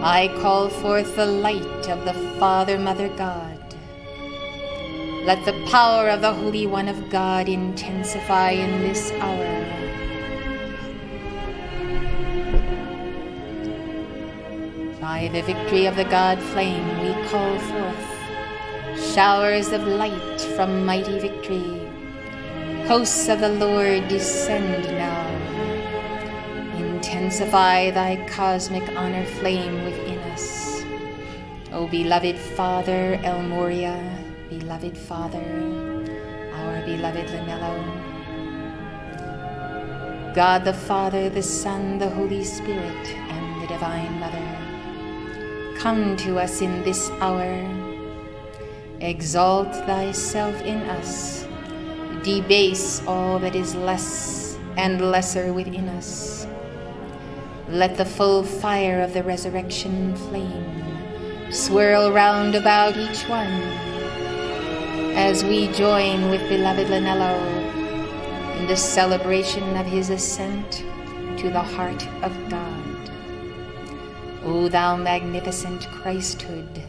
I call forth the light of the Father, Mother God. Let the power of the Holy One of God intensify in this hour. By the victory of the God flame, we call forth showers of light from mighty victory. Hosts of the Lord, descend now. Intensify thy cosmic honor flame within us. O beloved Father El Moria, beloved Father, our beloved Lanello, God the Father, the Son, the Holy Spirit, and the Divine Mother, come to us in this hour. Exalt thyself in us. Debase all that is less and lesser within us. Let the full fire of the resurrection flame swirl round about each one as we join with beloved Lanello in the celebration of his ascent to the heart of God. O thou magnificent Christhood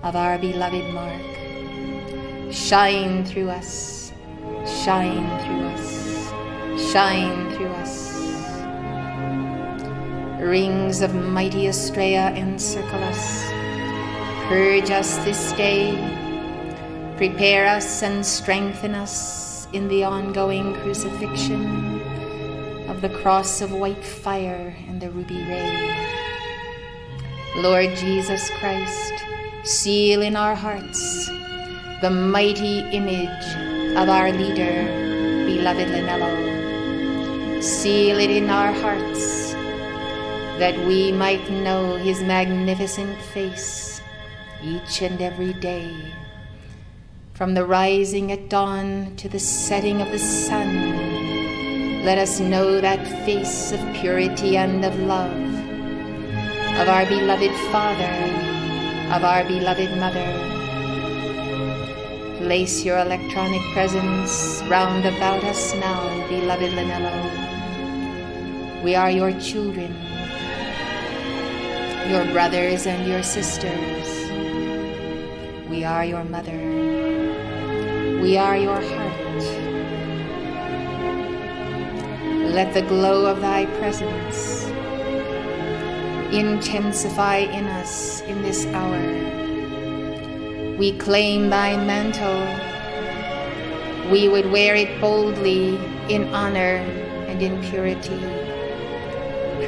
of our beloved Mark, shine through us, shine through us, shine through us. Rings of mighty Estrella encircle us. Purge us this day. Prepare us and strengthen us in the ongoing crucifixion of the cross of white fire and the ruby ray. Lord Jesus Christ, seal in our hearts the mighty image of our leader, beloved Lanello. Seal it in our hearts that we might know his magnificent face each and every day. From the rising at dawn to the setting of the sun, let us know that face of purity and of love, of our beloved Father, of our beloved Mother. Place your electronic presence round about us now, beloved Lanello. We are your children, your brothers and your sisters. We are your mother. We are your heart. Let the glow of thy presence intensify in us in this hour. We claim thy mantle. We would wear it boldly in honor and in purity.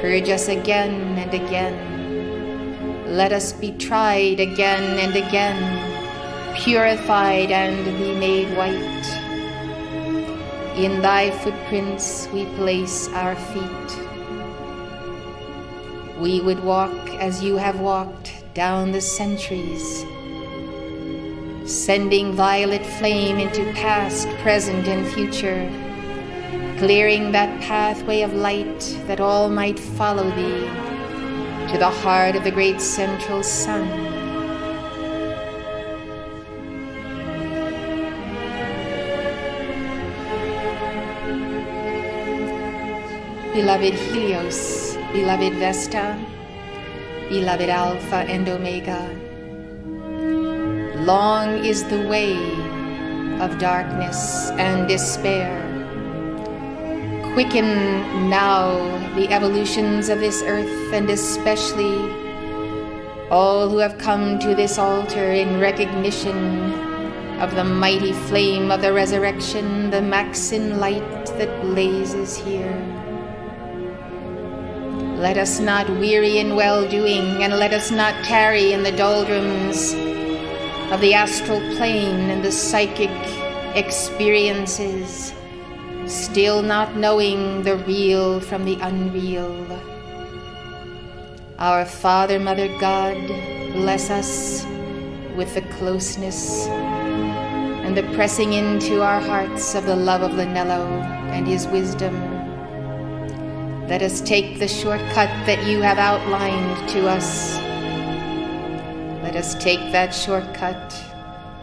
Purge us again and again. Let us be tried again and again, purified and be made white. In thy footprints we place our feet. We would walk as you have walked down the centuries, sending violet flame into past, present, and future, clearing that pathway of light that all might follow thee to the heart of the great central sun. Beloved Helios, beloved Vesta, beloved Alpha and Omega, long is the way of darkness and despair. Quicken now the evolutions of this earth, and especially all who have come to this altar in recognition of the mighty flame of the resurrection, the Maxine light that blazes here. Let us not weary in well-doing, and let us not tarry in the doldrums of the astral plane and the psychic experiences, still not knowing the real from the unreal. Our Father, Mother God, bless us with the closeness and the pressing into our hearts of the love of Lanello and his wisdom. Let us take the shortcut that you have outlined to us. Let us take that shortcut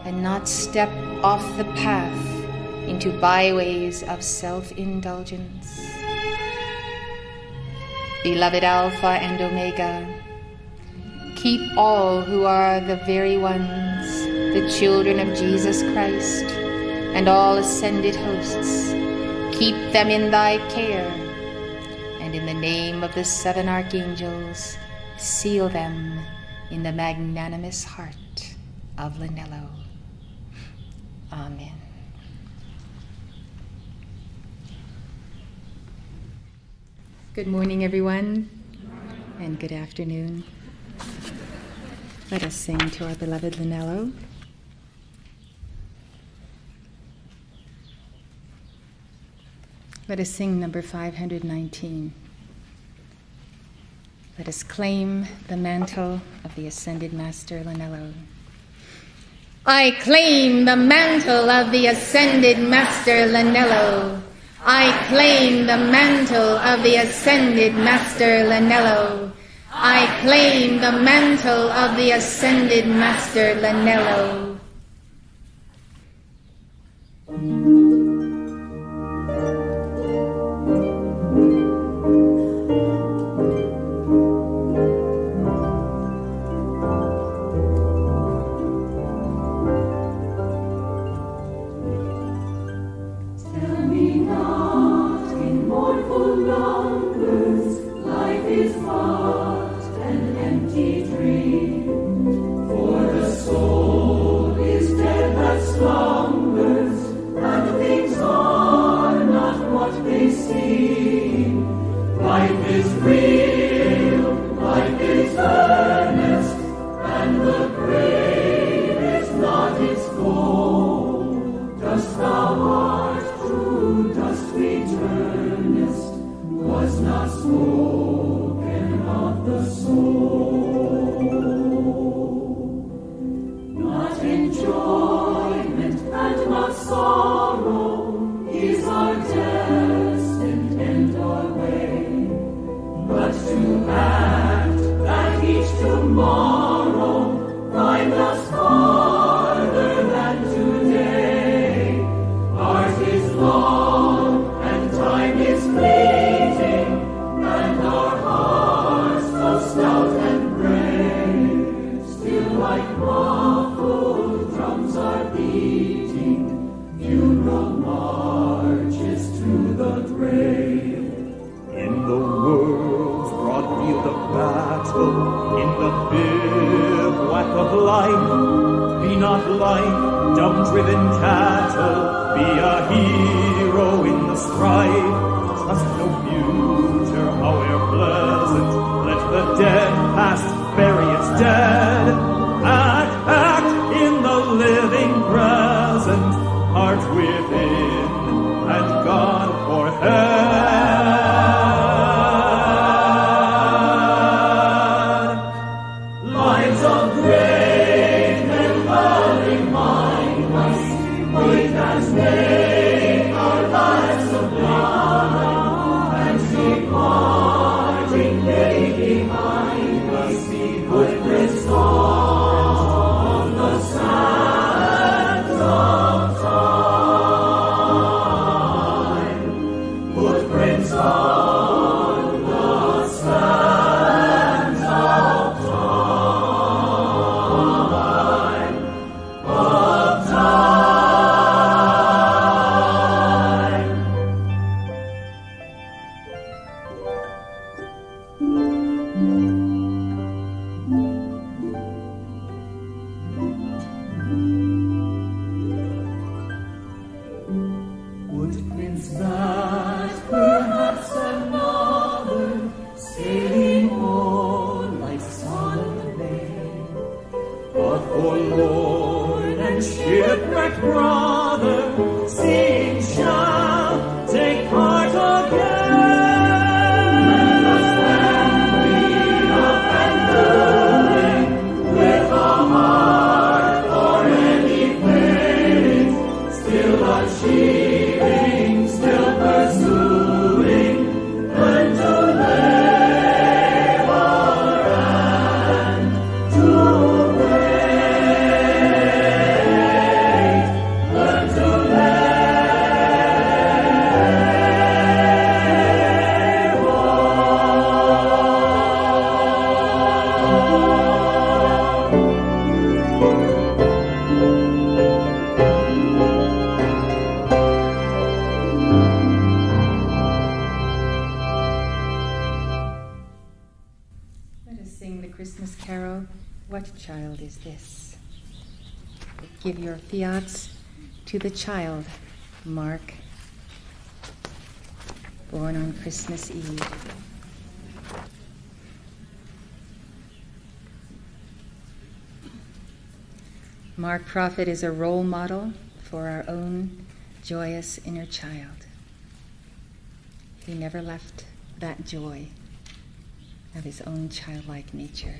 and not step off the path into byways of self-indulgence. Beloved Alpha and Omega, Keep all who are the very ones, the children of Jesus Christ, and all ascended hosts. Keep them in thy care, and in the name of the 7 archangels, seal them in the magnanimous heart of Lanello. Amen. Good morning, everyone, and good afternoon. Let us sing to our beloved Lanello. Let us sing number 519. Let us claim the mantle of the Ascended Master Lanello. I claim the mantle of the Ascended Master Lanello. I claim the mantle of the Ascended Master Lanello. I claim the mantle of the Ascended Master Lanello. To What child is this? Give your fiats to the child, Mark, born on Christmas Eve. Mark Prophet is a role model for our own joyous inner child. He never left that joy of his own childlike nature.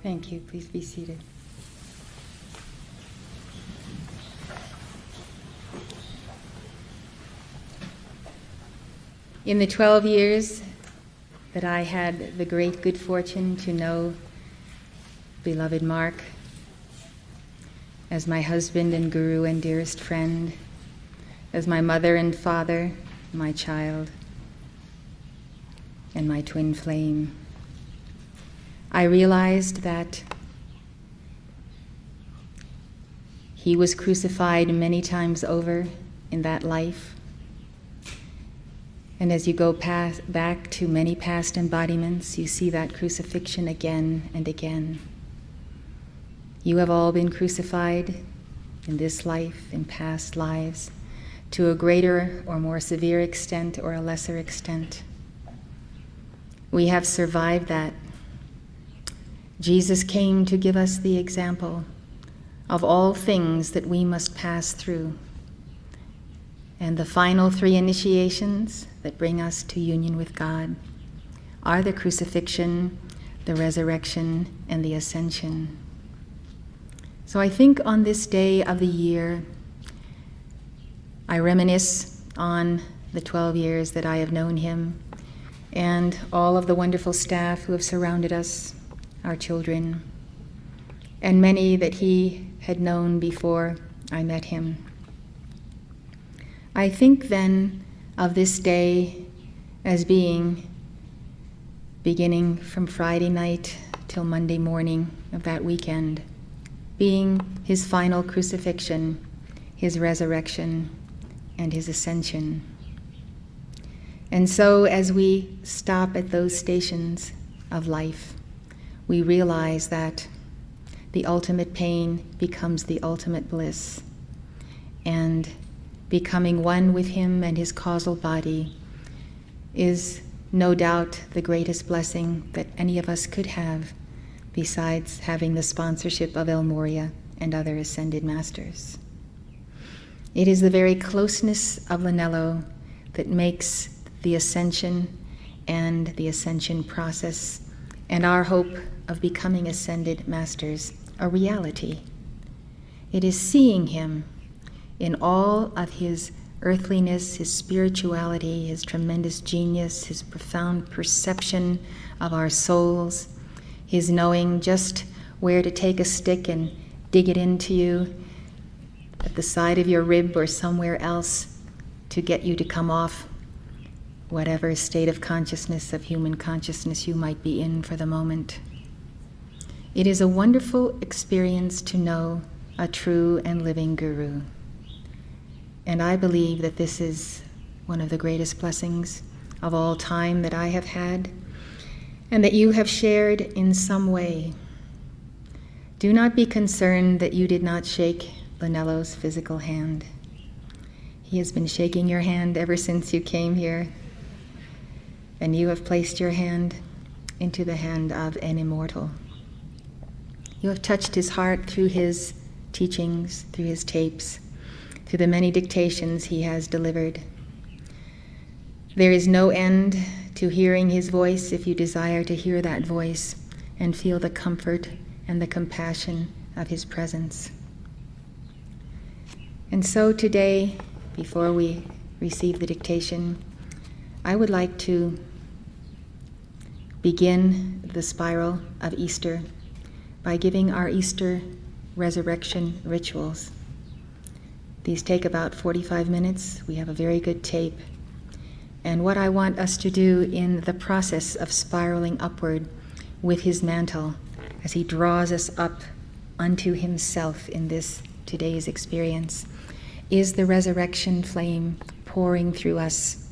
Thank you. Please be seated. In the 12 years that I had the great good fortune to know beloved Mark as my husband and guru and dearest friend, as my mother and father, my child, and my twin flame, I realized that he was crucified many times over in that life. And as you go back to many past embodiments, you see that crucifixion again and again. You have all been crucified in this life, in past lives, to a greater or more severe extent or a lesser extent. We have survived that. Jesus came to give us the example of all things that we must pass through, and the final 3 initiations that bring us to union with God are the crucifixion, the resurrection, and the ascension. So I think on this day of the year, I reminisce on the 12 years that I have known him and all of the wonderful staff who have surrounded us, our children, and many that he had known before I met him. I think then of this day as beginning from Friday night till Monday morning of that weekend, being his final crucifixion, his resurrection, and his ascension. And so as we stop at those stations of life, we realize that the ultimate pain becomes the ultimate bliss, and becoming one with him and his causal body is no doubt the greatest blessing that any of us could have, besides having the sponsorship of El Moria and other ascended masters. It is the very closeness of Lanello that makes the ascension and the ascension process and our hope of becoming ascended masters a reality. It is seeing him in all of his earthliness, his spirituality, his tremendous genius, his profound perception of our souls, his knowing just where to take a stick and dig it into you at the side of your rib or somewhere else to get you to come off whatever state of consciousness, of human consciousness you might be in for the moment. It is a wonderful experience to know a true and living guru. And I believe that this is one of the greatest blessings of all time that I have had, and that you have shared in some way. Do not be concerned that you did not shake Lanello's physical hand. He has been shaking your hand ever since you came here, and you have placed your hand into the hand of an immortal. You have touched his heart through his teachings, through his tapes, through the many dictations he has delivered. There is no end to hearing his voice if you desire to hear that voice and feel the comfort and the compassion of his presence. And so today, before we receive the dictation, I would like to begin the spiral of Easter by giving our Easter resurrection rituals. These take about 45 minutes. We have a very good tape. And what I want us to do in the process of spiraling upward with his mantle as he draws us up unto himself in this today's experience is the resurrection flame pouring through us.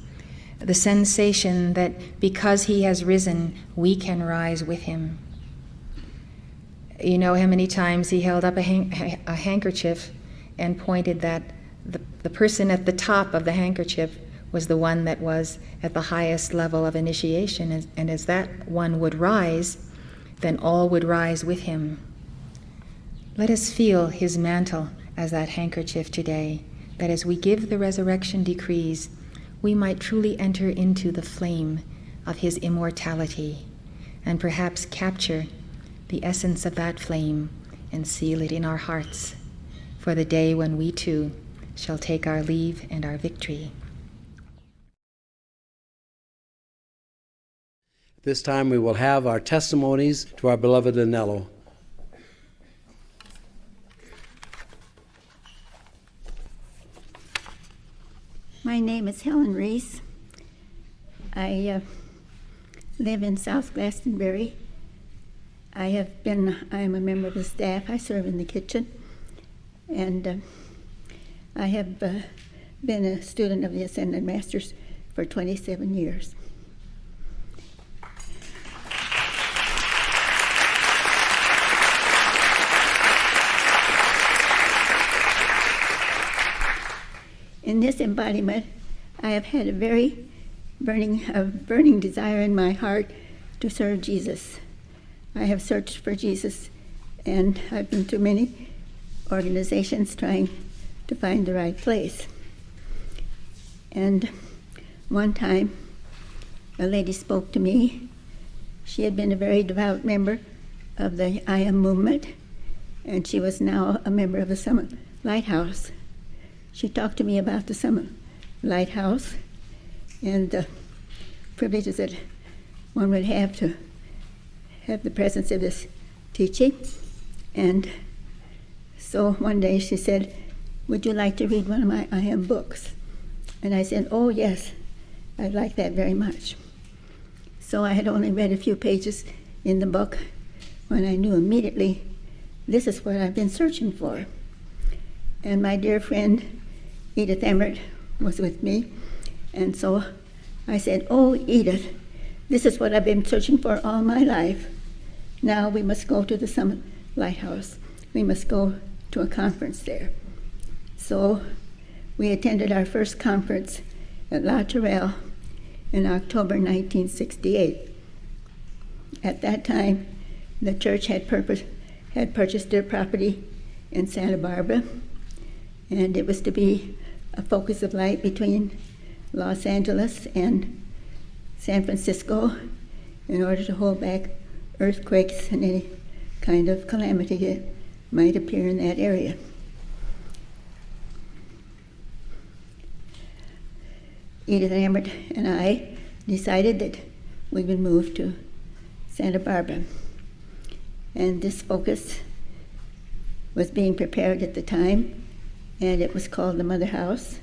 The sensation that because he has risen, we can rise with him. You know how many times he held up a handkerchief and pointed that the person at the top of the handkerchief was the one that was at the highest level of initiation, and as that one would rise, then all would rise with him. Let us feel his mantle as that handkerchief today, that as we give the resurrection decrees, we might truly enter into the flame of his immortality and perhaps capture the essence of that flame and seal it in our hearts for the day when we too shall take our leave and our victory. This time we will have our testimonies to our beloved Lanello. My name is Helen Reese. I live in South Glastonbury. I am a member of the staff. I serve in the kitchen. And I have been a student of the Ascended Masters for 27 years. In this embodiment, I have had a very burning desire in my heart to serve Jesus. I have searched for Jesus, and I've been to many organizations trying to find the right place. And one time, a lady spoke to me. She had been a very devout member of the I Am movement, and she was now a member of the Summit Lighthouse. She talked to me about the Summit Lighthouse and the privileges that one would have to have the presence of this teaching. And so one day she said, "Would you like to read one of my I Am books?" And I said, "Oh yes, I'd like that very much." So I had only read a few pages in the book when I knew immediately this is what I've been searching for. And my dear friend Edith Emmert was with me, and so I said, "Oh, Edith, this is what I've been searching for all my life. Now we must go to the Summit Lighthouse. We must go to a conference there." So we attended our first conference at La Tourelle in October 1968. At that time, the church had purchased their property in Santa Barbara, and it was to be a focus of light between Los Angeles and San Francisco in order to hold back earthquakes and any kind of calamity that might appear in that area. Edith Emmert and I decided that we would move to Santa Barbara. And this focus was being prepared at the time, and it was called the Mother House,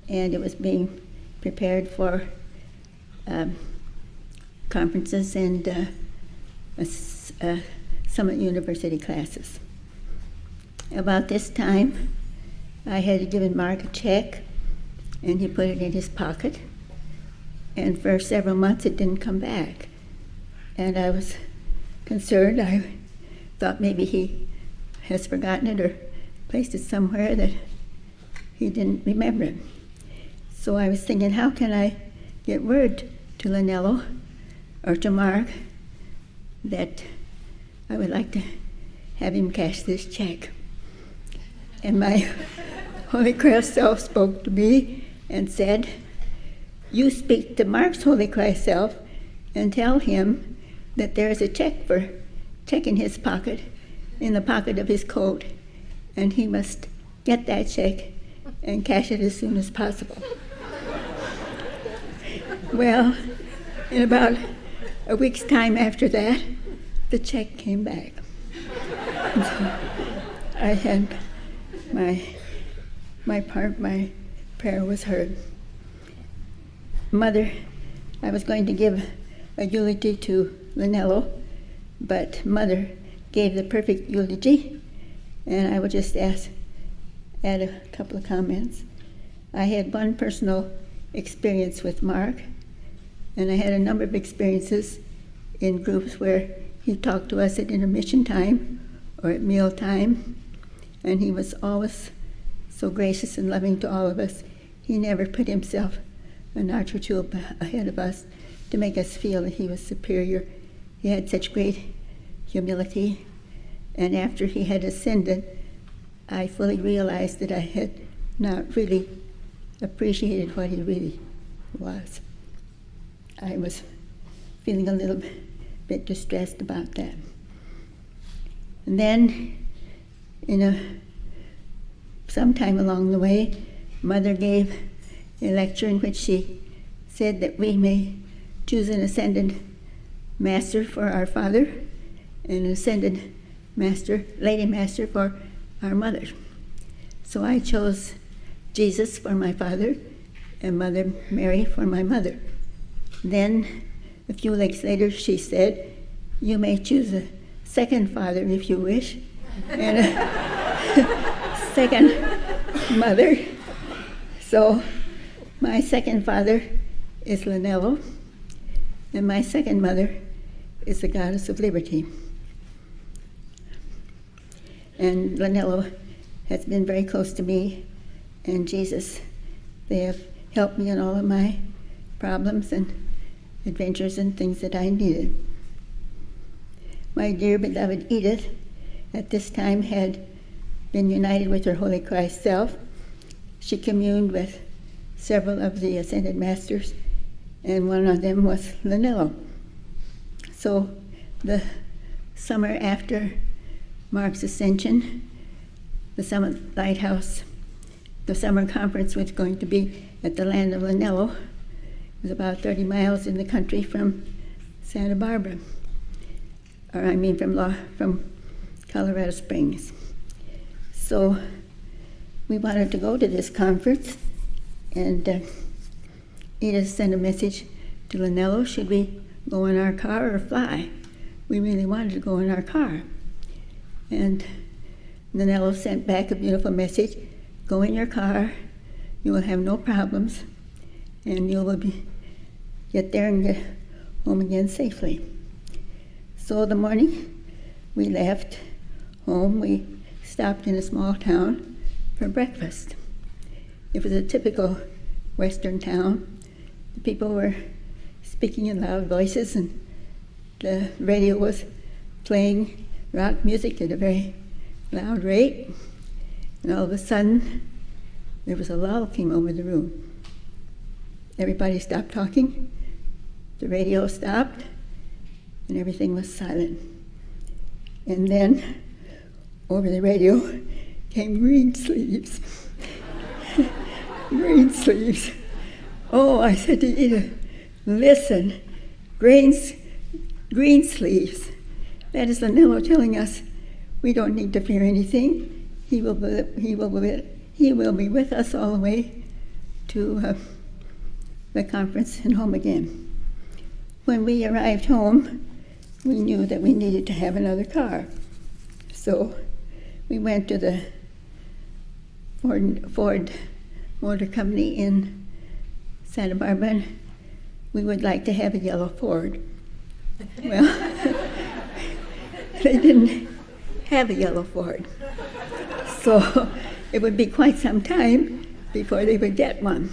and it was being prepared for conferences and Summit University classes. About this time, I had given Mark a check, and he put it in his pocket, and for several months it didn't come back. And I was concerned. I thought maybe he has forgotten it or placed it somewhere that he didn't remember it. So I was thinking, how can I get word to Lanello or to Mark that I would like to have him cash this check? And my Holy Christ self spoke to me and said, "You speak to Mark's Holy Christ self and tell him that there is a check in his pocket, in the pocket of his coat, and he must get that check and cash it as soon as possible." Well, in about a week's time after that, the check came back. And so I had my prayer was heard. Mother, I was going to give a eulogy to Lanello, but Mother gave the perfect eulogy, and I would just add a couple of comments. I had one personal experience with Mark, and I had a number of experiences in groups where he talked to us at intermission time or at meal time, and he was always so gracious and loving to all of us. He never put himself a notch or two ahead of us to make us feel that he was superior. He had such great humility, and after he had ascended, I fully realized that I had not really appreciated what he really was. I was feeling a little bit distressed about that. And then, sometime along the way, Mother gave a lecture in which she said that we may choose an ascended master for our father and an ascended lady master for our mother. So I chose Jesus for my father and Mother Mary for my mother. Then, a few weeks later, she said, "You may choose a second father if you wish, and a second mother." So my second father is Lanello, and my second mother is the Goddess of Liberty. And Lanello has been very close to me, and Jesus They have helped me in all of my problems and adventures and things that I needed. My dear beloved Edith at this time had been united with her Holy Christ self. She communed with several of the Ascended Masters, and one of them was Lanello. So the summer after Mark's ascension, the Summit Lighthouse, the summer conference was going to be at the land of Lanello. It was about 30 miles in the country from Santa Barbara, from Colorado Springs. So we wanted to go to this conference, and Edith sent a message to Lanello, should we go in our car or fly? We really wanted to go in our car. And Lanello sent back a beautiful message, go in your car, you will have no problems, and you will get there and get home again safely. So the morning we left home, we stopped in a small town for breakfast. It was a typical Western town. The people were speaking in loud voices, and the radio was playing rock music at a very loud rate. And all of a sudden, there was a lull came over the room. Everybody stopped talking, the radio stopped, and everything was silent. And then, over the radio, came green sleeves. Green sleeves. Oh, I said to Edith, listen, green sleeves. That is Lanello telling us we don't need to fear anything. He will be with us all the way to the conference and home again. When we arrived home, we knew that we needed to have another car. So we went to the Ford Motor Company in Santa Barbara, and we would like to have a yellow Ford. Well, they didn't have a yellow Ford. So it would be quite some time before they would get one.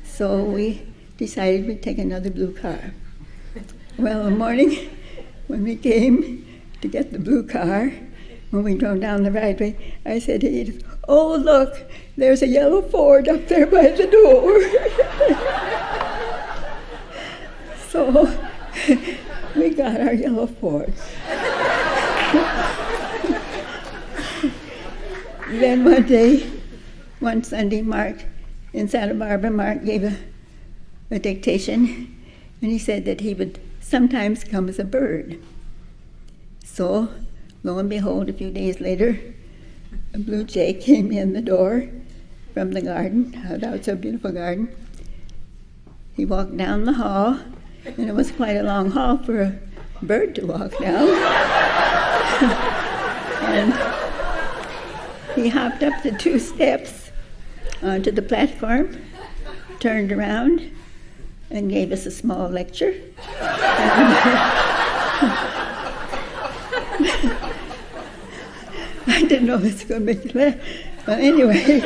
So we decided we'd take another blue car. Well, in the morning, when we came to get the blue car, when we drove down the right way, I said to Edith, oh, look, there's a yellow Ford up there by the door. So we got our yellow Ford. Then one Sunday, Mark, in Santa Barbara, Mark gave a dictation, and he said that he would sometimes come as a bird. So, lo and behold, a few days later, a blue jay came in the door from the garden. That was a beautiful garden. He walked down the hall, and it was quite a long hall for a bird to walk down. And he hopped up the 2 steps onto the platform, turned around, and gave us a small lecture. I didn't know this was going to make you laugh. But anyway,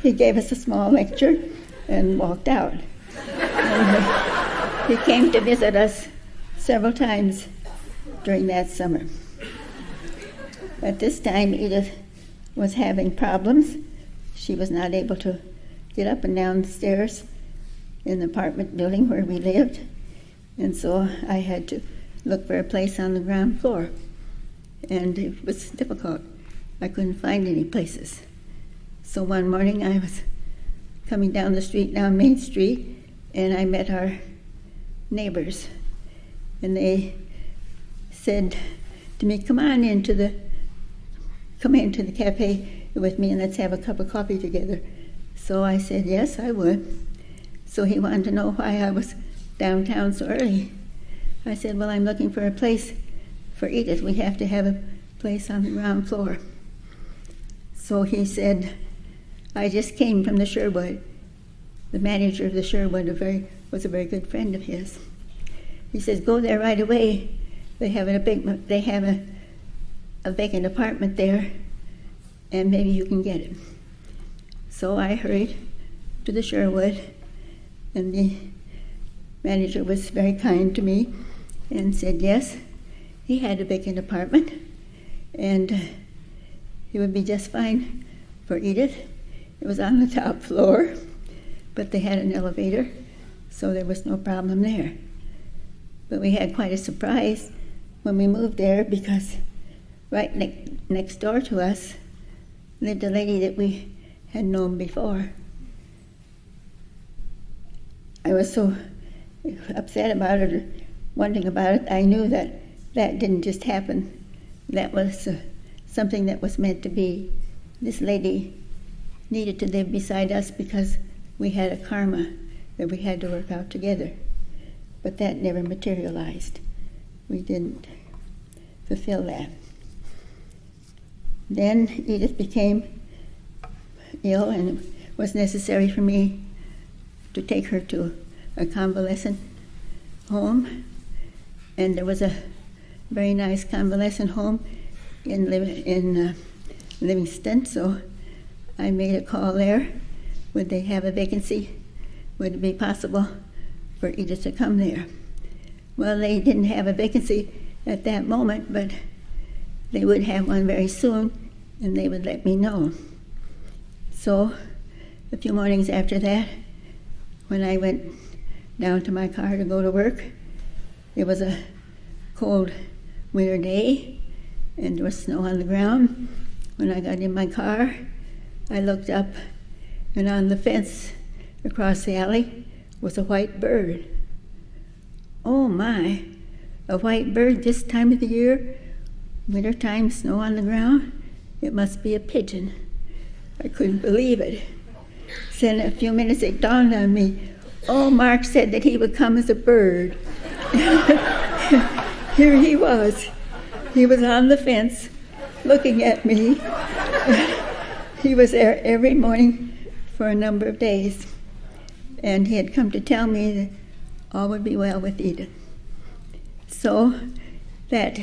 he gave us a small lecture and walked out. And he came to visit us several times during that summer. At this time, Edith was having problems. She was not able to get up and down the stairs in the apartment building where we lived, and so I had to look for a place on the ground floor, and it was difficult. I couldn't find any places. So one morning I was coming down the street, down Main Street, and I met our neighbors, and they said to me, come into the cafe with me and let's have a cup of coffee together. So I said, yes, I would. So he wanted to know why I was downtown so early. I said, well, I'm looking for a place for Edith. We have to have a place on the ground floor. So he said, I just came from the Sherwood. The manager of the Sherwood was a very good friend of his. He says, go there right away. They have a vacant apartment there, and maybe you can get it. So I hurried to the Sherwood, and the manager was very kind to me and said yes, he had a vacant apartment, and it would be just fine for Edith. It was on the top floor, but they had an elevator, so there was no problem there. But we had quite a surprise when we moved there, because right next door to us lived a lady that we had known before. I was so upset about it, wondering about it. I knew that that didn't just happen. That was something that was meant to be. This lady needed to live beside us because we had a karma that we had to work out together. But that never materialized. We didn't fulfill that. Then Edith became ill, and it was necessary for me to take her to a convalescent home. And there was a very nice convalescent home in Livingston, so I made a call there. Would they have a vacancy? Would it be possible for Edith to come there? Well, they didn't have a vacancy at that moment, but they would have one very soon, and they would let me know. So a few mornings after that, when I went down to my car to go to work, it was a cold winter day, and there was snow on the ground. When I got in my car, I looked up, and on the fence across the alley was a white bird. Oh my, a white bird this time of the year, wintertime, snow on the ground? It must be a pigeon. I couldn't believe it. Then a few minutes it dawned on me, oh, Mark said that he would come as a bird. Here he was. He was on the fence looking at me. He was there every morning for a number of days, and he had come to tell me that all would be well with Edith. So that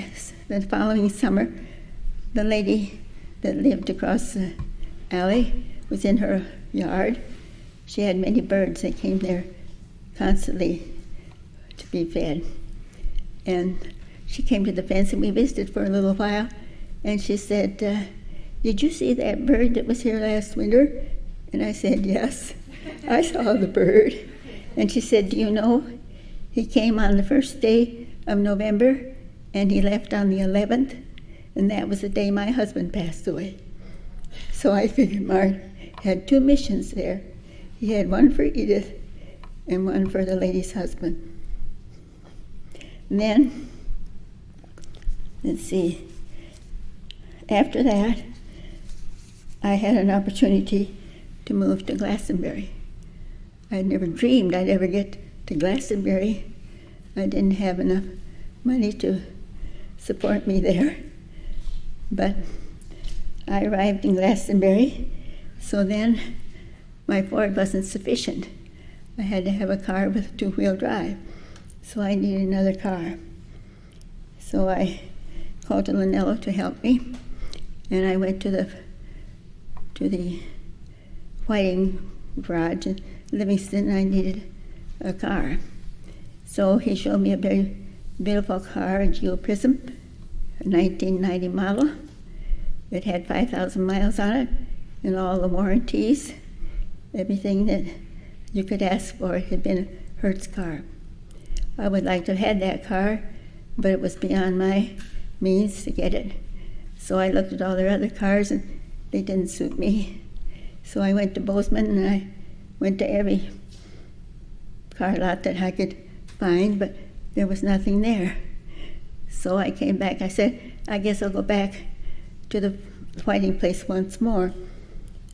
the following summer, the lady that lived across the alley was in her yard. She had many birds that came there constantly to be fed. And she came to the fence, and we visited for a little while, and she said, did you see that bird that was here last winter? And I said, yes, I saw the bird. And she said, do you know, he came on the first day of November, and he left on the 11th, and that was the day my husband passed away. So I figured Mark had two missions there. He had one for Edith and one for the lady's husband. And then, let's see, after that, I had an opportunity to move to Glastonbury. I had never dreamed I'd ever get to Glastonbury. I didn't have enough money to support me there. But I arrived in Glastonbury, so then my Ford wasn't sufficient. I had to have a car with a two-wheel drive, so I needed another car. So I called to Lanello to help me, and I went to the Whiting garage in Livingston, and I needed a car. So he showed me a very beautiful car, a Geo Prism, a 1990 model. It had 5,000 miles on it, and all the warranties, everything that you could ask for. It had been a Hertz car. I would like to have had that car, but it was beyond my means to get it. So I looked at all their other cars, and they didn't suit me. So I went to Bozeman, and I went to every car lot that I could find, but there was nothing there. So I came back. I said, I guess I'll go back to the Whiting place once more.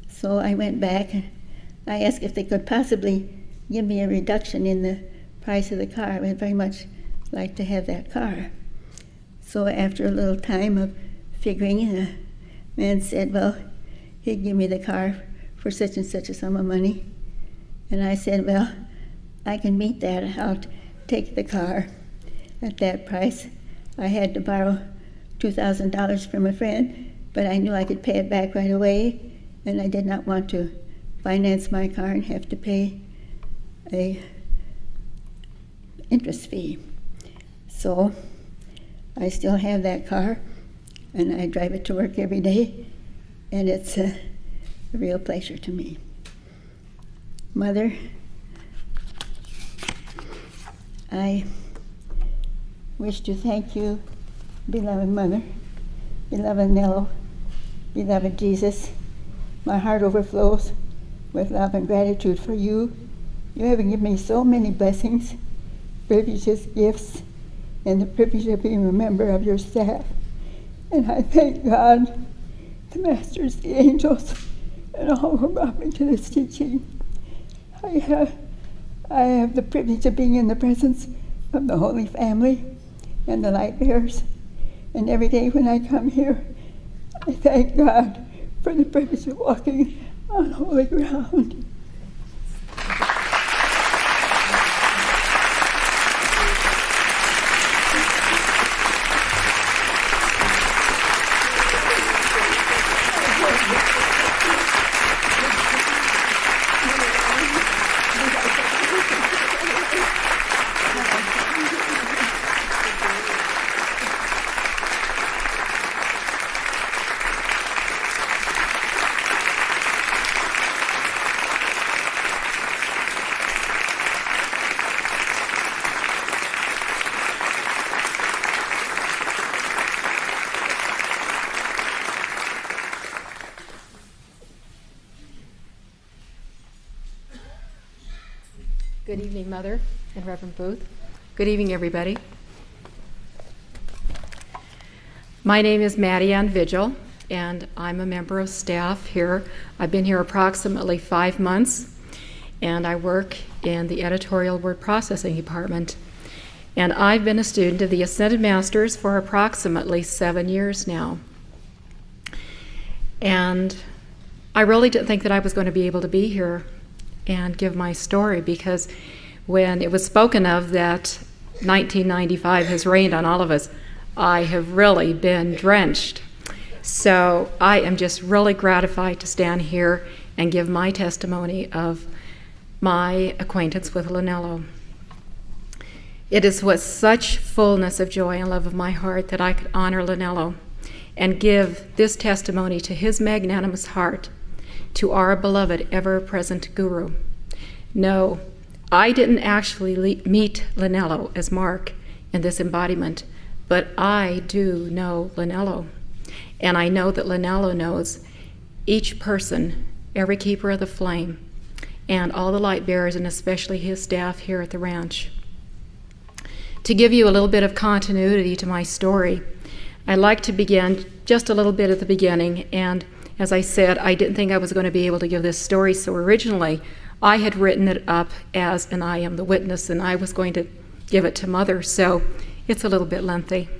So I went back, and I asked if they could possibly give me a reduction in the price of the car. I would very much like to have that car. So after a little time of figuring, the man said, well, he'd give me the car for such and such a sum of money. And I said, well, I can meet that. I'll take the car at that price. I had to borrow $2,000 from a friend, but I knew I could pay it back right away, and I did not want to finance my car and have to pay a interest fee. So I still have that car, and I drive it to work every day, and it's a real pleasure to me. Mother, I wish to thank you, beloved Mother, beloved Nello, beloved Jesus. My heart overflows with love and gratitude for you. You have given me so many blessings, privileges, gifts, and the privilege of being a member of your staff. And I thank God, the masters, the angels, and all who brought me to this teaching. I have the privilege of being in the presence of the Holy Family and the light bearers. And every day when I come here, I thank God for the privilege of walking on holy ground. Good evening, Mother and Reverend Booth. Good evening, everybody. My name is Maddie Ann Vigil, and I'm a member of staff here. I've been here approximately 5 months, and I work in the editorial word processing department. And I've been a student of the Ascended Masters for approximately 7 years now. And I really didn't think that I was going to be able to be here and give my story, because when it was spoken of that 1995 has rained on all of us, I have really been drenched. So I am just really gratified to stand here and give my testimony of my acquaintance with Lanello. It is with such fullness of joy and love of my heart that I could honor Lanello and give this testimony to his magnanimous heart, to our beloved ever-present Guru. No, I didn't actually meet Lanello as Mark in this embodiment, but I do know Lanello. And I know that Lanello knows each person, every keeper of the flame, and all the light bearers, and especially his staff here at the ranch. To give you a little bit of continuity to my story, I'd like to begin just a little bit at the beginning. And as I said, I didn't think I was going to be able to give this story, so originally I had written it up as an I am the witness, and I was going to give it to Mother, so it's a little bit lengthy.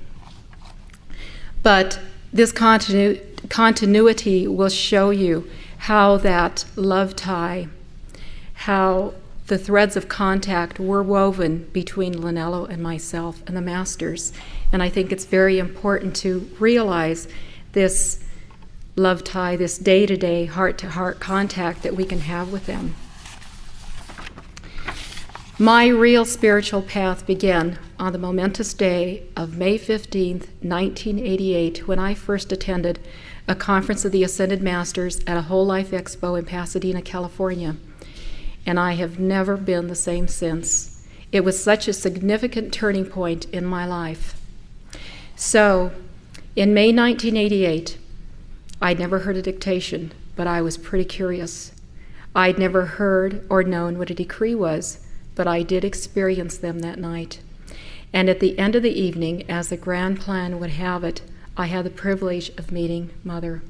But this continuity will show you how that love tie, how the threads of contact were woven between Lanello and myself and the Masters. And I think it's very important to realize this love tie, this day-to-day, heart-to-heart contact that we can have with them. My real spiritual path began on the momentous day of May 15th, 1988, when I first attended a conference of the Ascended Masters at a Whole Life Expo in Pasadena, California. And I have never been the same since. It was such a significant turning point in my life. So, in May 1988, I'd never heard a dictation, but I was pretty curious. I'd never heard or known what a decree was, but I did experience them that night. And at the end of the evening, as the grand plan would have it, I had the privilege of meeting Mother.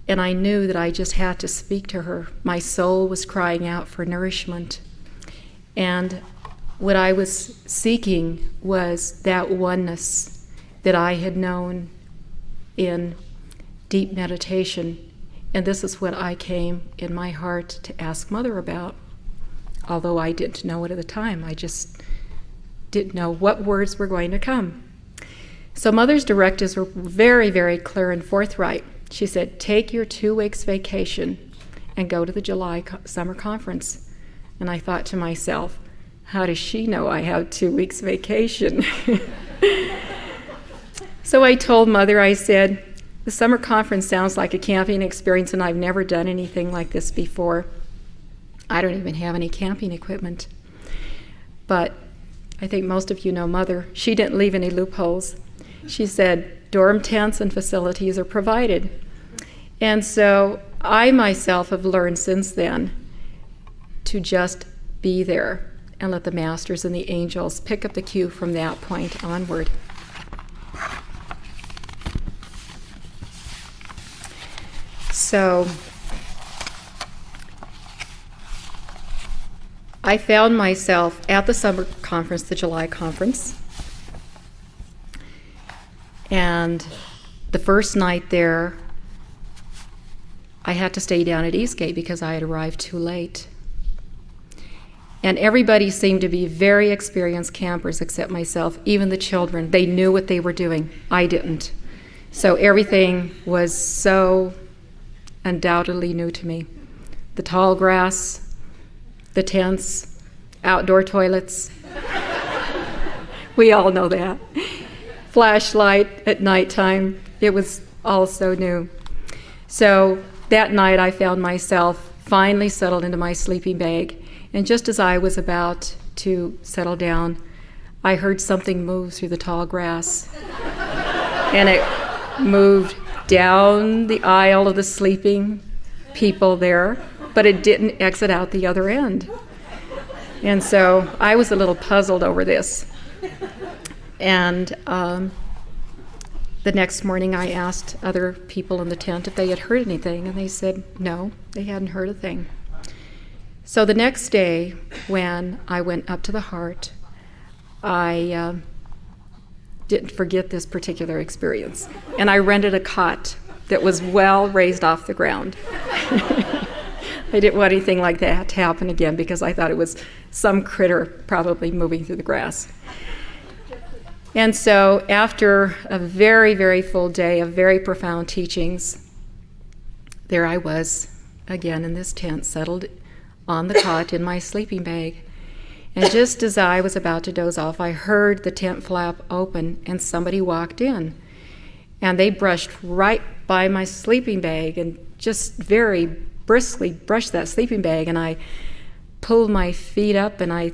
And I knew that I just had to speak to her. My soul was crying out for nourishment. And what I was seeking was that oneness that I had known in deep meditation. And this is what I came in my heart to ask Mother about. Although I didn't know it at the time, I just didn't know what words were going to come. So Mother's directives were very, very clear and forthright. She said, take your 2 weeks vacation and go to the July summer conference. And I thought to myself, how does she know I have 2 weeks vacation? So I told Mother, I said, the summer conference sounds like a camping experience, and I've never done anything like this before. I don't even have any camping equipment. But I think most of you know Mother. She didn't leave any loopholes. She said, dorm tents and facilities are provided. And so I myself have learned since then to just be there and let the masters and the angels pick up the cue from that point onward. So I found myself at the summer conference, the July conference, and the first night there, I had to stay down at Eastgate because I had arrived too late. And everybody seemed to be very experienced campers except myself, even the children. They knew what they were doing. I didn't. So everything was so undoubtedly new to me. The tall grass, the tents, outdoor toilets. We all know that. Flashlight at nighttime. It was all so new. So that night I found myself finally settled into my sleeping bag. And just as I was about to settle down, I heard something move through the tall grass. And it moved down the aisle of the sleeping people there, but it didn't exit out the other end. And so I was a little puzzled over this. And the next morning I asked other people in the tent if they had heard anything, and they said no, they hadn't heard a thing. So the next day, when I went up to the Heart, I didn't forget this particular experience. And I rented a cot that was well raised off the ground. I didn't want anything like that to happen again because I thought it was some critter probably moving through the grass. And so after a very, very full day of very profound teachings, there I was again in this tent, settled on the cot in my sleeping bag. And just as I was about to doze off, I heard the tent flap open and somebody walked in. And they brushed right by my sleeping bag and just very briskly brushed that sleeping bag. And I pulled my feet up and I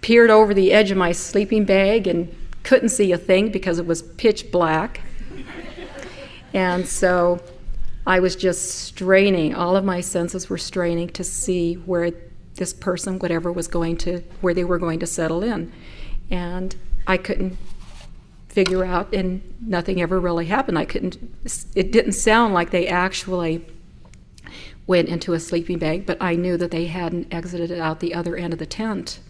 peered over the edge of my sleeping bag and couldn't see a thing because it was pitch black. And so I was just straining, all of my senses were straining to see where this person, whatever was going to, where they were going to settle in. And I couldn't figure out, and nothing ever really happened. It didn't sound like they actually went into a sleeping bag, but I knew that they hadn't exited out the other end of the tent.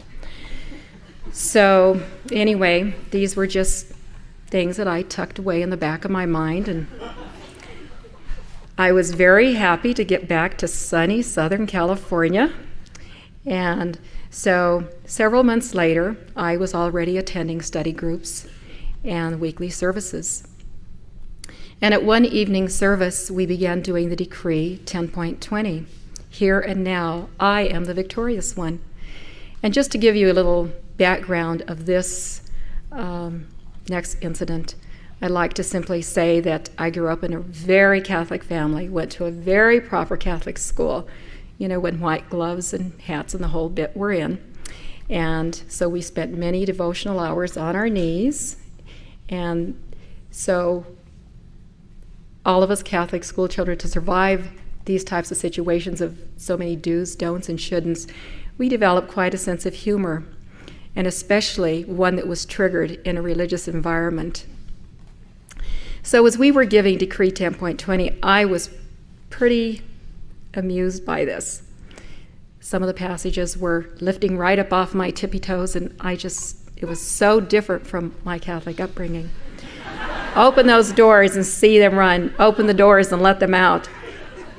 So anyway, these were just things that I tucked away in the back of my mind, and I was very happy to get back to sunny Southern California. And so several months later, I was already attending study groups and weekly services. And at one evening service, we began doing the decree 10.20. Here and now, I am the victorious one. And just to give you a little background of this next incident, I'd like to simply say that I grew up in a very Catholic family, went to a very proper Catholic school, you know, when white gloves and hats and the whole bit were in. And so we spent many devotional hours on our knees. And so all of us Catholic school children, to survive these types of situations of so many do's, don'ts, and shouldn'ts, we developed quite a sense of humor, and especially one that was triggered in a religious environment. So as we were giving Decree 10.20, I was pretty amused by this. Some of the passages were lifting right up off my tippy toes, and it was so different from my Catholic upbringing. Open those doors and see them run. Open the doors and let them out.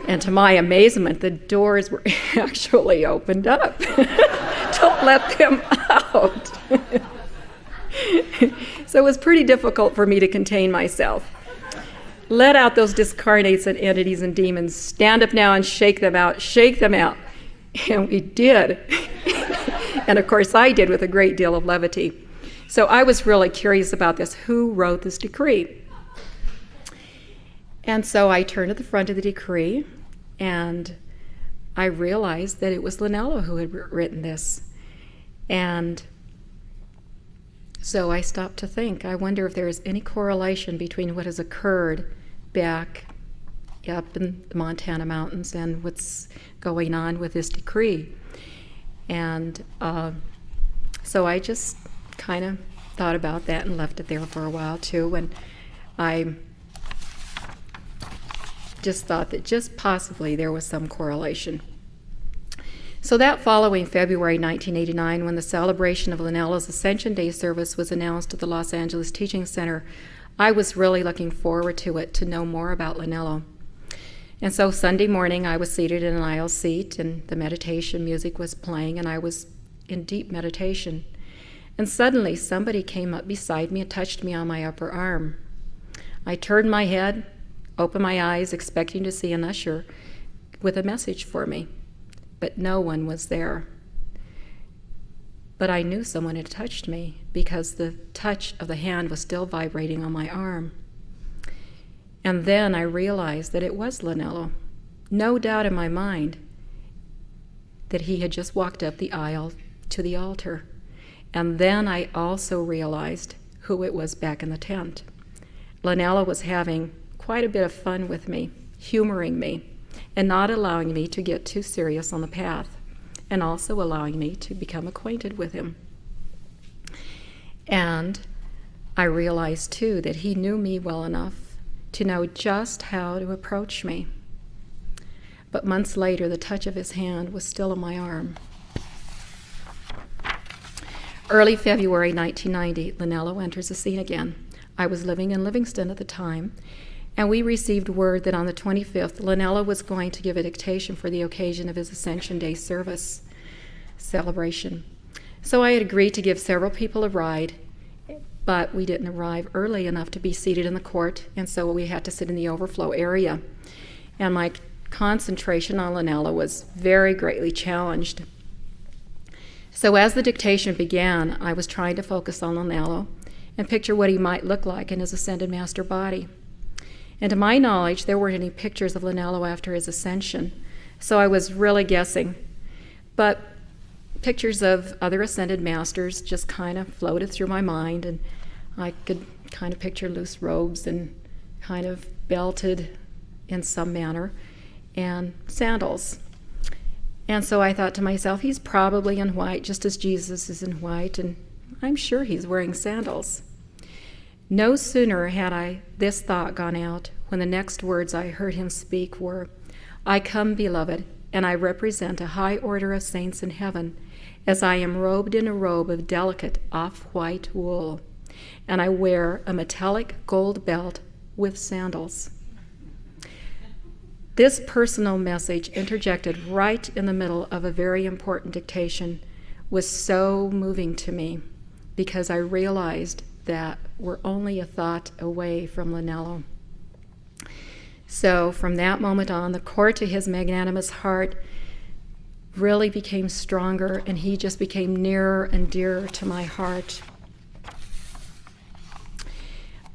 And to my amazement, the doors were actually opened up. Don't let them out. So it was pretty difficult for me to contain myself. let out those discarnates and entities and demons. Stand up now and shake them out. Shake them out. And we did. And of course I did with a great deal of levity. So I was really curious about this. Who wrote this decree? And so I turned to the front of the decree, and I realized that it was Lanello who had written this. And so I stopped to think, I wonder if there is any correlation between what has occurred back up in the Montana mountains and what's going on with this decree. And so I just kind of thought about that and left it there for a while too. And I just thought that just possibly there was some correlation. So that following February 1989, when the celebration of Lanello's Ascension Day service was announced at the Los Angeles Teaching Center, I was really looking forward to it, to know more about Lanello. And so Sunday morning, I was seated in an aisle seat, and the meditation music was playing, and I was in deep meditation. And suddenly, somebody came up beside me and touched me on my upper arm. I turned my head, opened my eyes, expecting to see an usher with a message for me. But no one was there. But I knew someone had touched me because the touch of the hand was still vibrating on my arm. And then I realized that it was Lanello. No doubt in my mind that he had just walked up the aisle to the altar. And then I also realized who it was back in the tent. Lanello was having quite a bit of fun with me, humoring me, and not allowing me to get too serious on the path, and also allowing me to become acquainted with him. And I realized, too, that he knew me well enough to know just how to approach me. But months later, the touch of his hand was still on my arm. Early February 1990, Lanello enters the scene again. I was living in Livingston at the time, and we received word that on the 25th, Lanello was going to give a dictation for the occasion of his Ascension Day service celebration. So I had agreed to give several people a ride, but we didn't arrive early enough to be seated in the court, and so we had to sit in the overflow area. And my concentration on Lanello was very greatly challenged. So as the dictation began, I was trying to focus on Lanello and picture what he might look like in his Ascended Master body. And to my knowledge, there weren't any pictures of Lanello after his ascension, so I was really guessing. But pictures of other Ascended Masters just kind of floated through my mind, and I could kind of picture loose robes and kind of belted in some manner, and sandals. And so I thought to myself, he's probably in white, just as Jesus is in white, and I'm sure he's wearing sandals. No sooner had this thought gone out when the next words I heard him speak were, "I come, beloved, and I represent a high order of saints in heaven, as I am robed in a robe of delicate off-white wool, and I wear a metallic gold belt with sandals." This personal message, interjected right in the middle of a very important dictation, was so moving to me because I realized that we're only a thought away from Lanello. So from that moment on, the cord to his magnanimous heart really became stronger, and he just became nearer and dearer to my heart.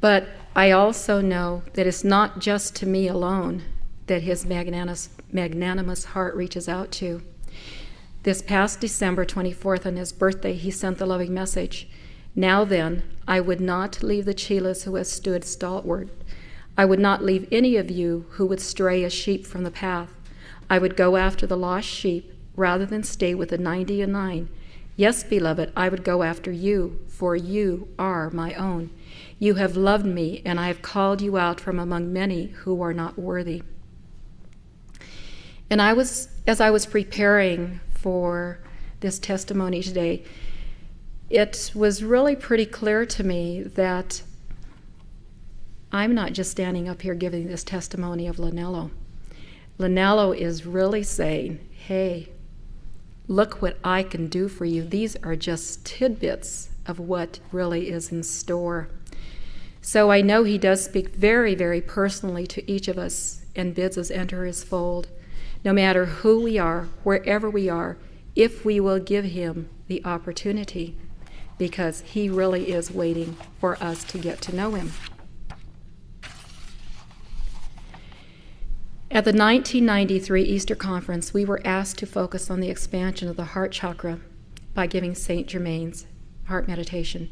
But I also know that it's not just to me alone that his magnanimous heart reaches out to. This past December 24th, on his birthday, he sent the loving message, "Now then, I would not leave the Chelas who have stood stalwart. I would not leave any of you who would stray a sheep from the path. I would go after the lost sheep rather than stay with the 99. Yes, beloved, I would go after you, for you are my own. You have loved me, and I have called you out from among many who are not worthy." And as I was preparing for this testimony today, it was really pretty clear to me that I'm not just standing up here giving this testimony of Lanello. Lanello is really saying, hey, look what I can do for you. These are just tidbits of what really is in store. So I know he does speak very, very personally to each of us and bids us enter his fold, no matter who we are, wherever we are, if we will give him the opportunity, because he really is waiting for us to get to know him. At the 1993 Easter Conference, we were asked to focus on the expansion of the heart chakra by giving St. Germain's heart meditation.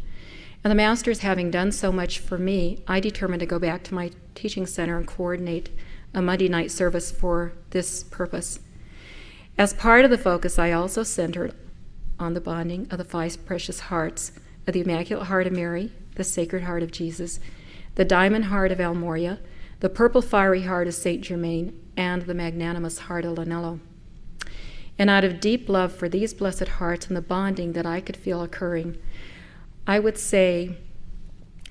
And the Masters having done so much for me, I determined to go back to my teaching center and coordinate a Monday night service for this purpose. As part of the focus, I also centered on the bonding of the 5 precious hearts of the Immaculate Heart of Mary, the Sacred Heart of Jesus, the Diamond Heart of Almoria, the Purple Fiery Heart of St. Germain, and the Magnanimous Heart of Lanello. And out of deep love for these blessed hearts and the bonding that I could feel occurring, I would say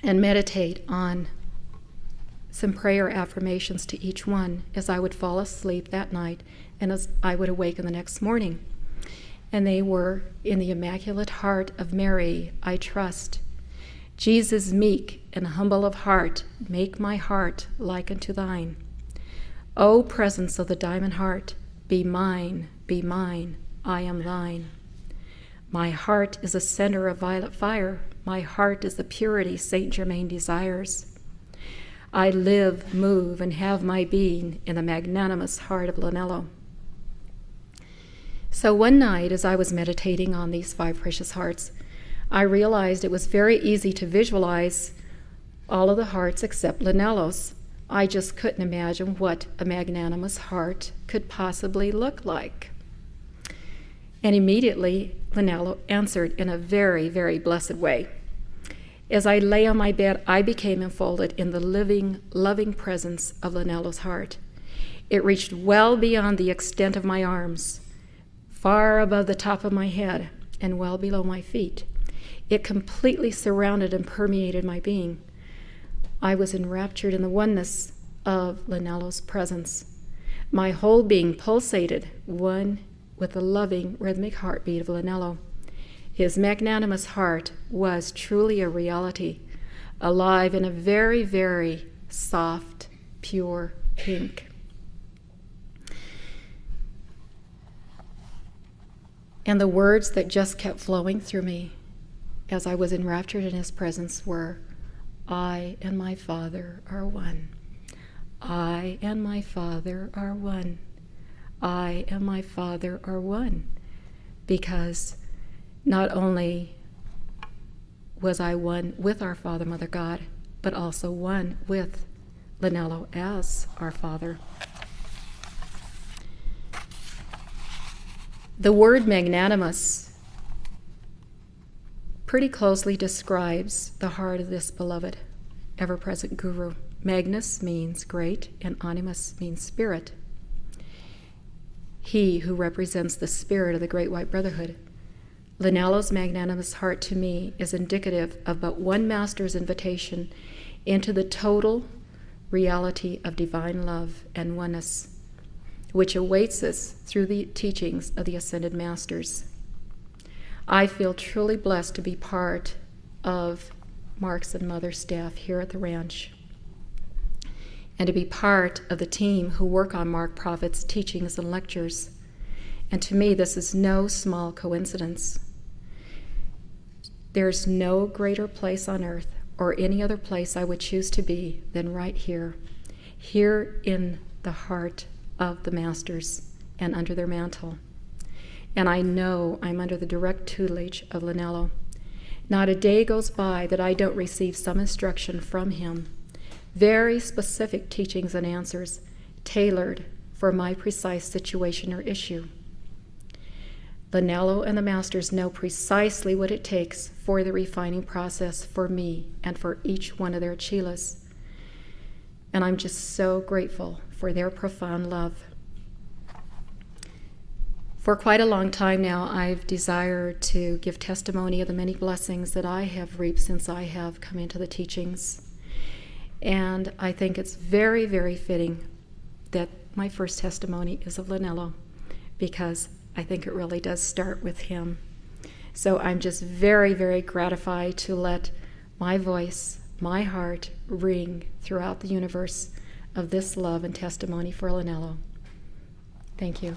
and meditate on some prayer affirmations to each one as I would fall asleep that night and as I would awaken the next morning. And they were, in the Immaculate Heart of Mary, I trust. Jesus meek and humble of heart, make my heart like unto thine. O presence of the diamond heart, be mine, I am thine. My heart is a center of violet fire. My heart is the purity St. Germain desires. I live, move, and have my being in the magnanimous heart of Lanello. So one night, as I was meditating on these 5 precious hearts, I realized it was very easy to visualize all of the hearts except Lanello's. I just couldn't imagine what a magnanimous heart could possibly look like. And immediately, Lanello answered in a very, very blessed way. As I lay on my bed, I became enfolded in the living, loving presence of Lanello's heart. It reached well beyond the extent of my arms, far above the top of my head, and well below my feet. It completely surrounded and permeated my being. I was enraptured in the oneness of Lanello's presence. My whole being pulsated, one with the loving, rhythmic heartbeat of Lanello. His magnanimous heart was truly a reality, alive in a very, very soft, pure pink. And the words that just kept flowing through me as I was enraptured in his presence were, I and my Father are one. I and my Father are one. I and my Father are one. Because not only was I one with our Father, Mother God, but also one with Lanello as our Father. The word magnanimous pretty closely describes the heart of this beloved, ever-present guru. Magnus means great, and animus means spirit. He who represents the spirit of the Great White Brotherhood. Lanello's magnanimous heart to me is indicative of but one Master's invitation into the total reality of divine love and oneness, which awaits us through the teachings of the Ascended Masters. I feel truly blessed to be part of Mark's and Mother's staff here at the ranch, and to be part of the team who work on Mark Prophet's teachings and lectures. And to me, this is no small coincidence. There's no greater place on earth or any other place I would choose to be than right here in the heart of the Masters and under their mantle. And I know I'm under the direct tutelage of Lanello. Not a day goes by that I don't receive some instruction from him, very specific teachings and answers tailored for my precise situation or issue. Lanello and the Masters know precisely what it takes for the refining process for me and for each one of their chelas. And I'm just so grateful for their profound love. For quite a long time now, I've desired to give testimony of the many blessings that I have reaped since I have come into the teachings. And I think it's very, very fitting that my first testimony is of Lanello, because I think it really does start with him. So I'm just very, very gratified to let my voice, my heart ring throughout the universe of this love and testimony for Lanello. Thank you.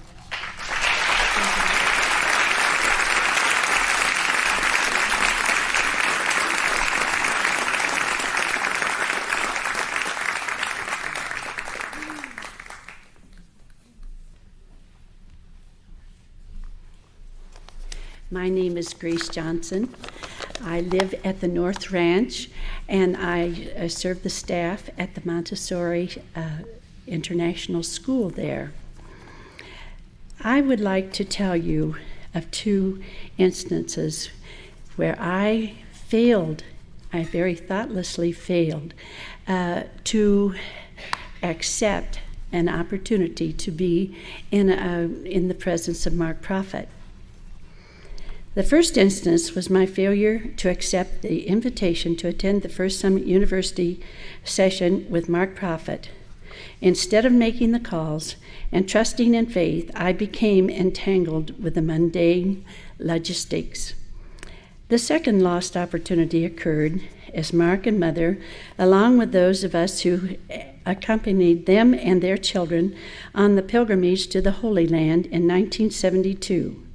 My name is Grace Johnson. I live at the North Ranch, and I serve the staff at the Montessori International School there. I would like to tell you of 2 instances where I very thoughtlessly failed to accept an opportunity to be in the presence of Mark Prophet. The first instance was my failure to accept the invitation to attend the First Summit University session with Mark Prophet. Instead of making the calls and trusting in faith, I became entangled with the mundane logistics. The second lost opportunity occurred as Mark and Mother, along with those of us who accompanied them and their children on the pilgrimage to the Holy Land in 1972.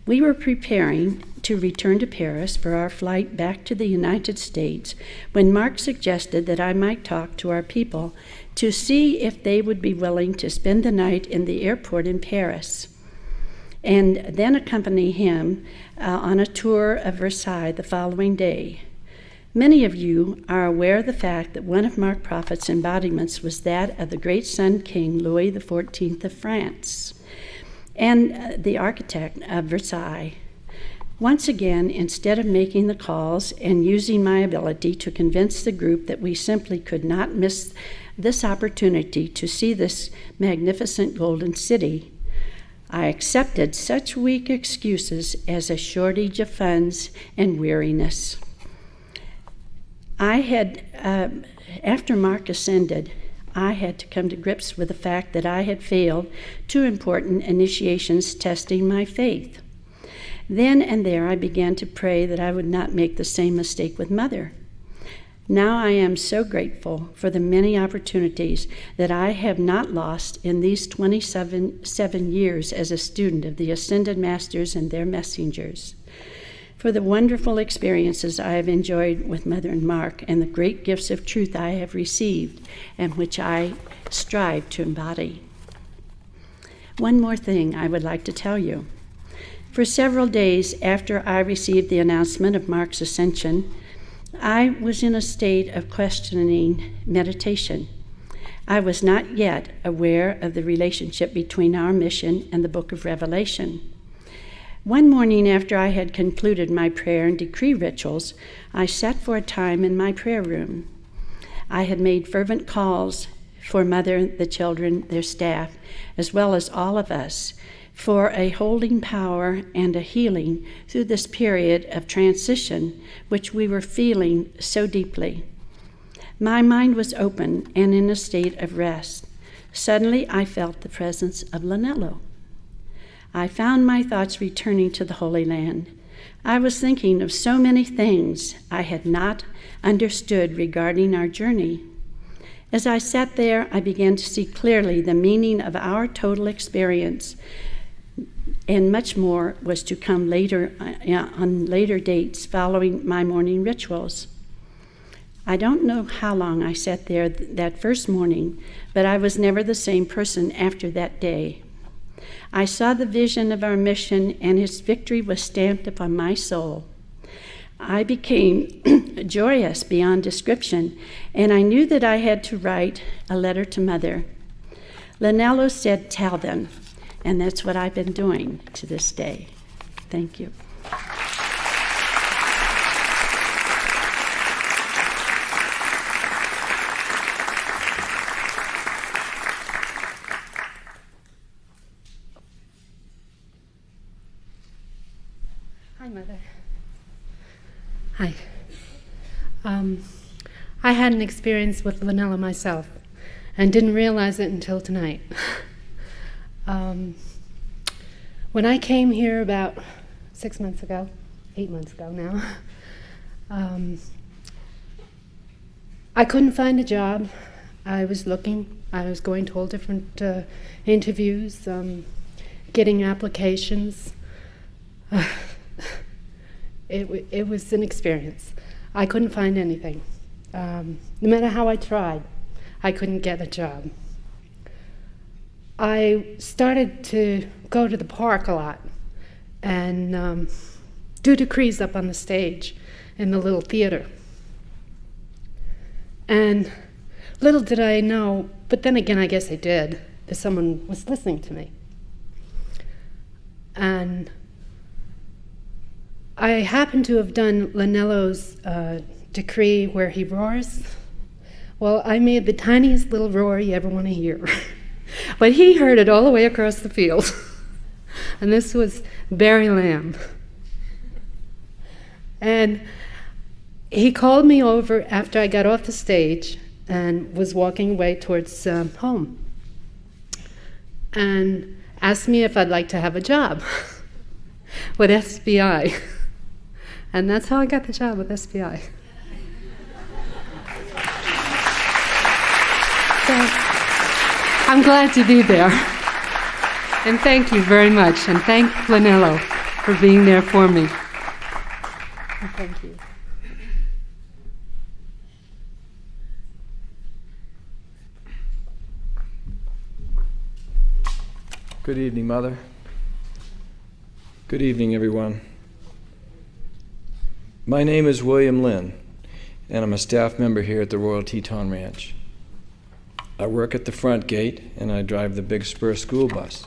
We were preparing to return to Paris for our flight back to the United States when Mark suggested that I might talk to our people to see if they would be willing to spend the night in the airport in Paris and then accompany him on a tour of Versailles the following day. Many of you are aware of the fact that one of Mark Prophet's embodiments was that of the great Sun King Louis XIV of France, and the architect of Versailles. Once again, instead of making the calls and using my ability to convince the group that we simply could not miss this opportunity to see this magnificent golden city, I accepted such weak excuses as a shortage of funds and weariness. After Mark ascended, I had to come to grips with the fact that I had failed 2 important initiations testing my faith. Then and there I began to pray that I would not make the same mistake with Mother. Now I am so grateful for the many opportunities that I have not lost in these 27 years as a student of the Ascended Masters and their messengers, for the wonderful experiences I have enjoyed with Mother and Mark, and the great gifts of truth I have received and which I strive to embody. One more thing I would like to tell you. For several days after I received the announcement of Mark's ascension, I was in a state of questioning meditation. I was not yet aware of the relationship between our mission and the Book of Revelation. One morning after I had concluded my prayer and decree rituals, I sat for a time in my prayer room. I had made fervent calls for Mother, the children, their staff, as well as all of us, for a holding power and a healing through this period of transition which we were feeling so deeply. My mind was open and in a state of rest. Suddenly I felt the presence of Lanello. I found my thoughts returning to the Holy Land. I was thinking of so many things I had not understood regarding our journey. As I sat there, I began to see clearly the meaning of our total experience, and much more was to come later on later dates following my morning rituals. I don't know how long I sat there that first morning, but I was never the same person after that day. I saw the vision of our mission, and its victory was stamped upon my soul. I became joyous beyond description, and I knew that I had to write a letter to Mother. Lanello said, "Tell them," and that's what I've been doing to this day. Thank you. Hi, Mother. Hi. I had an experience with Lanello myself and didn't realize it until tonight. When I came here about 8 months ago now, I couldn't find a job. I was looking. I was going to all different interviews, getting applications. It was an experience. I couldn't find anything. No matter how I tried, I couldn't get a job. I started to go to the park a lot and do decrees up on the stage in the little theater. And little did I know, but then again I guess I did, that someone was listening to me. And I happened to have done Lanello's decree where he roars. Well, I made the tiniest little roar you ever want to hear. But he heard it all the way across the field. And this was Barry Lamb. And he called me over after I got off the stage and was walking away towards home, and asked me if I'd like to have a job with SBI. And that's how I got the job with SBI. So I'm glad to be there. And thank you very much. And thank Lanello for being there for me. And thank you. Good evening, Mother. Good evening, everyone. My name is William Lynn, and I'm a staff member here at the Royal Teton Ranch. I work at the front gate, and I drive the Big Spur school bus.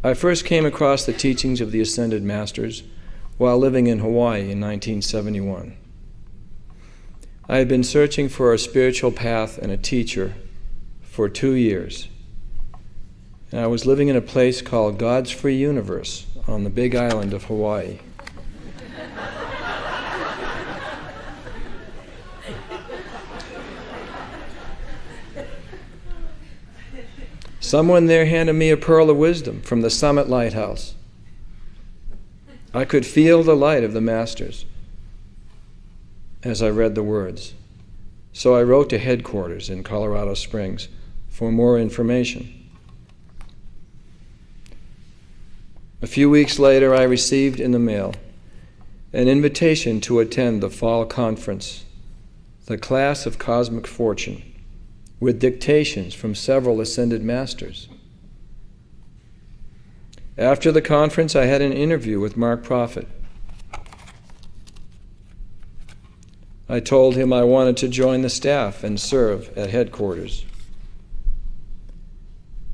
I first came across the teachings of the Ascended Masters while living in Hawaii in 1971. I had been searching for a spiritual path and a teacher for 2 years. And I was living in a place called God's Free Universe on the Big Island of Hawaii. Someone there handed me a pearl of wisdom from the Summit Lighthouse. I could feel the light of the Masters as I read the words. So I wrote to headquarters in Colorado Springs for more information. A few weeks later, I received in the mail an invitation to attend the fall conference, the class of Cosmic Fortune, with dictations from several Ascended Masters. After the conference, I had an interview with Mark Prophet. I told him I wanted to join the staff and serve at headquarters.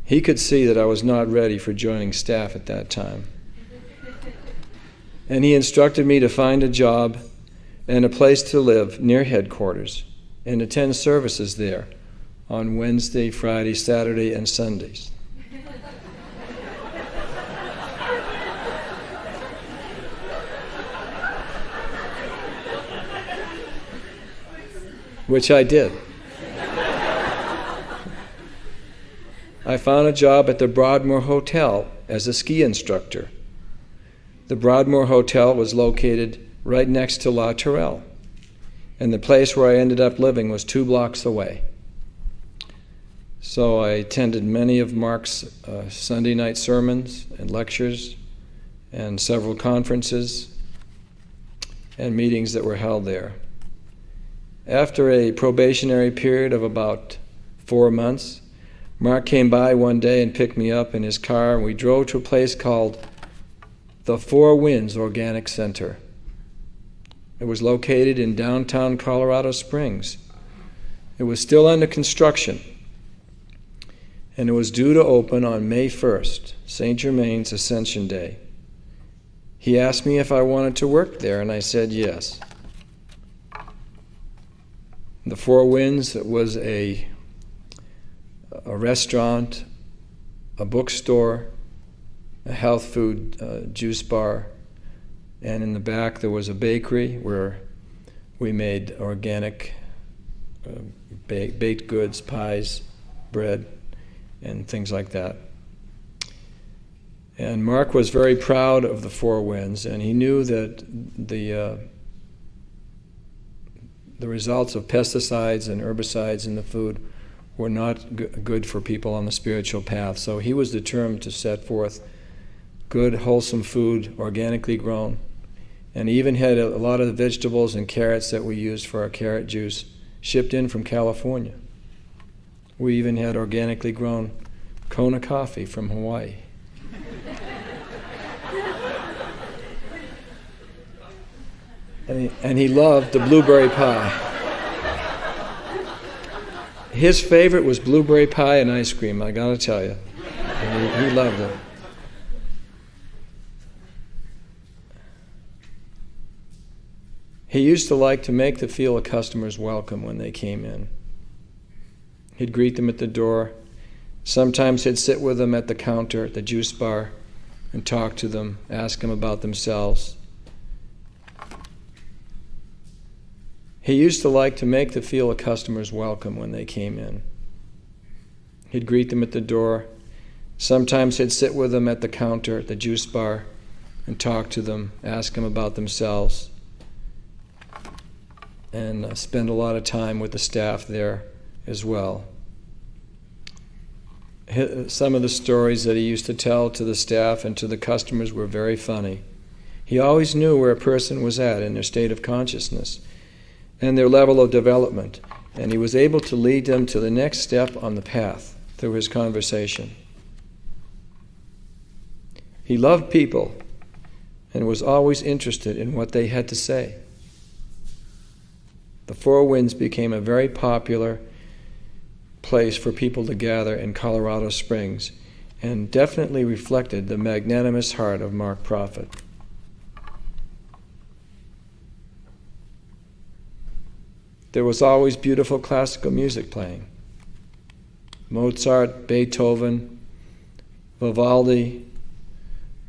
He could see that I was not ready for joining staff at that time. And he instructed me to find a job and a place to live near headquarters and attend services there on Wednesday, Friday, Saturday, and Sundays. Which I did. I found a job at the Broadmoor Hotel as a ski instructor. The Broadmoor Hotel was located right next to La Tourelle, and the place where I ended up living was 2 blocks away. So I attended many of Mark's Sunday night sermons and lectures and several conferences and meetings that were held there. After a probationary period of about 4 months, Mark came by one day and picked me up in his car, and we drove to a place called the Four Winds Organic Center. It was located in downtown Colorado Springs. It was still under construction, and it was due to open on May 1st, St. Germain's Ascension Day. He asked me if I wanted to work there, and I said yes. The Four Winds was a restaurant, a bookstore, a health food juice bar, and in the back there was a bakery where we made organic baked goods, pies, bread, and things like that. And Mark was very proud of the Four Winds, and he knew that the results of pesticides and herbicides in the food were not good for people on the spiritual path. So he was determined to set forth good, wholesome food, organically grown. And he even had a lot of the vegetables and carrots that we used for our carrot juice shipped in from California. We even had organically grown Kona coffee from Hawaii. And he loved the blueberry pie. His favorite was blueberry pie and ice cream, I gotta tell you. And he loved it. He used to like to make feel the customers welcome when they came in. He'd greet them at the door. Sometimes he'd sit with them at the counter at the juice bar and talk to them, ask them about themselves. He used to like to make feel the customers welcome when they came in. He'd greet them at the door. Sometimes he'd sit with them at the counter at the juice bar and talk to them, ask them about themselves, and spend a lot of time with the staff there as well. Some of the stories that he used to tell to the staff and to the customers were very funny. He always knew where a person was at in their state of consciousness and their level of development, and he was able to lead them to the next step on the path through his conversation. He loved people and was always interested in what they had to say. The Four Winds became a very popular place for people to gather in Colorado Springs and definitely reflected the magnanimous heart of Mark Prophet. There was always beautiful classical music playing. Mozart, Beethoven, Vivaldi.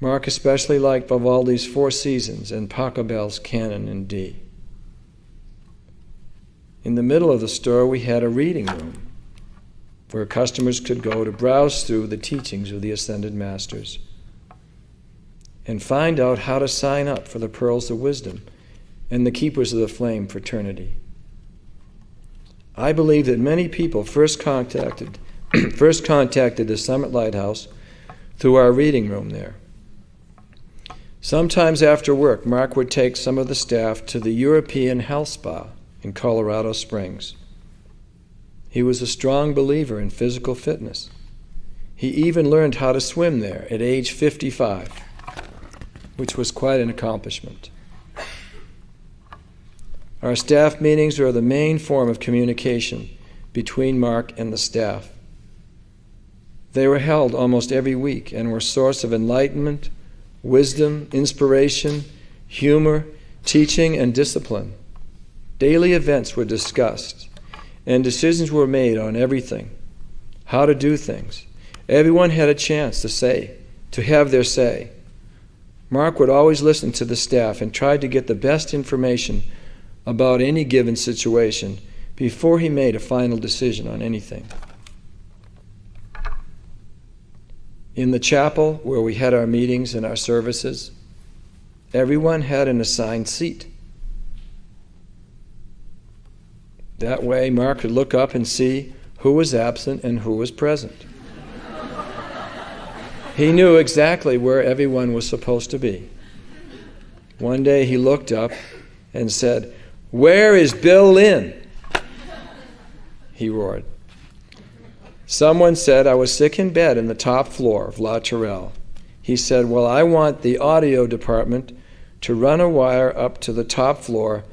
Mark especially liked Vivaldi's Four Seasons and Pachelbel's Canon in D. In the middle of the store, we had a reading room where customers could go to browse through the teachings of the Ascended Masters and find out how to sign up for the Pearls of Wisdom and the Keepers of the Flame fraternity. I believe that many people first contacted the Summit Lighthouse through our reading room there. Sometimes after work, Mark would take some of the staff to the European Health Spa in Colorado Springs. He was a strong believer in physical fitness. He even learned how to swim there at age 55, which was quite an accomplishment. Our staff meetings are the main form of communication between Mark and the staff. They were held almost every week and were a source of enlightenment, wisdom, inspiration, humor, teaching, and discipline. Daily events were discussed, and decisions were made on everything, how to do things. Everyone had a chance to have their say. Mark would always listen to the staff and try to get the best information about any given situation before he made a final decision on anything. In the chapel where we had our meetings and our services, everyone had an assigned seat. That way, Mark could look up and see who was absent and who was present. He knew exactly where everyone was supposed to be. One day he looked up and said, "Where is Bill Lynn?" He roared. Someone said I was sick in bed in the top floor of La Tourelle. He said, "Well, I want the audio department to run a wire up to the top floor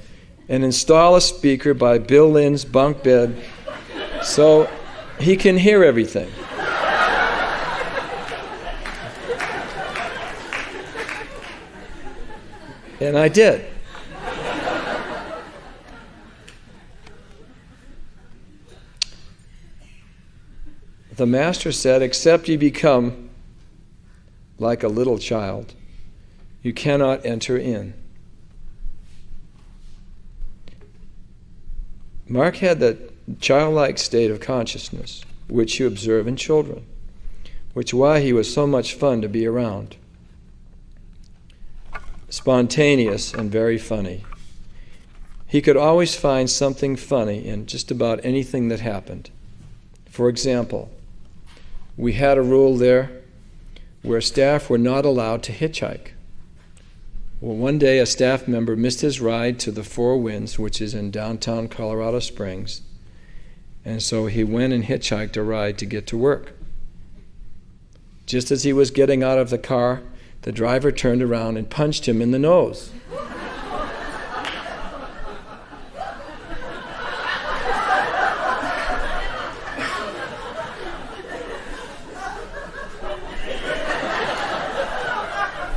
and install a speaker by Bill Lynn's bunk bed so he can hear everything." And I did. The Master said, "Except you become like a little child, you cannot enter in." Mark had that childlike state of consciousness which you observe in children, which is why he was so much fun to be around. Spontaneous and very funny. He could always find something funny in just about anything that happened. For example, we had a rule there where staff were not allowed to hitchhike. Well, one day a staff member missed his ride to the Four Winds, which is in downtown Colorado Springs, and so he went and hitchhiked a ride to get to work. Just as he was getting out of the car, the driver turned around and punched him in the nose.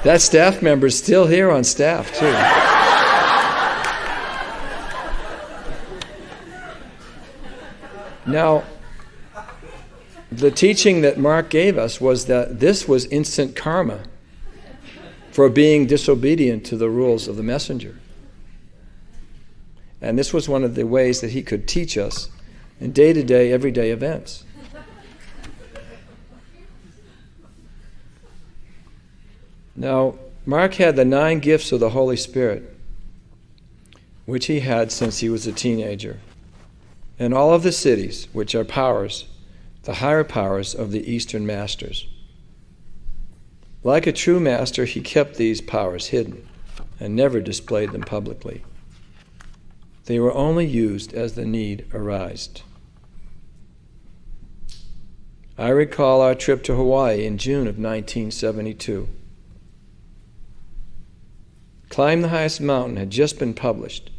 That staff member's still here on staff, too. Now, the teaching that Mark gave us was that this was instant karma for being disobedient to the rules of the messenger. And this was one of the ways that he could teach us in day-to-day, everyday events. Now, Mark had the 9 gifts of the Holy Spirit, which he had since he was a teenager, and all of the cities, which are powers, the higher powers of the Eastern masters. Like a true master, he kept these powers hidden and never displayed them publicly. They were only used as the need arose. I recall our trip to Hawaii in June of 1972. Climb the Highest Mountain had just been published,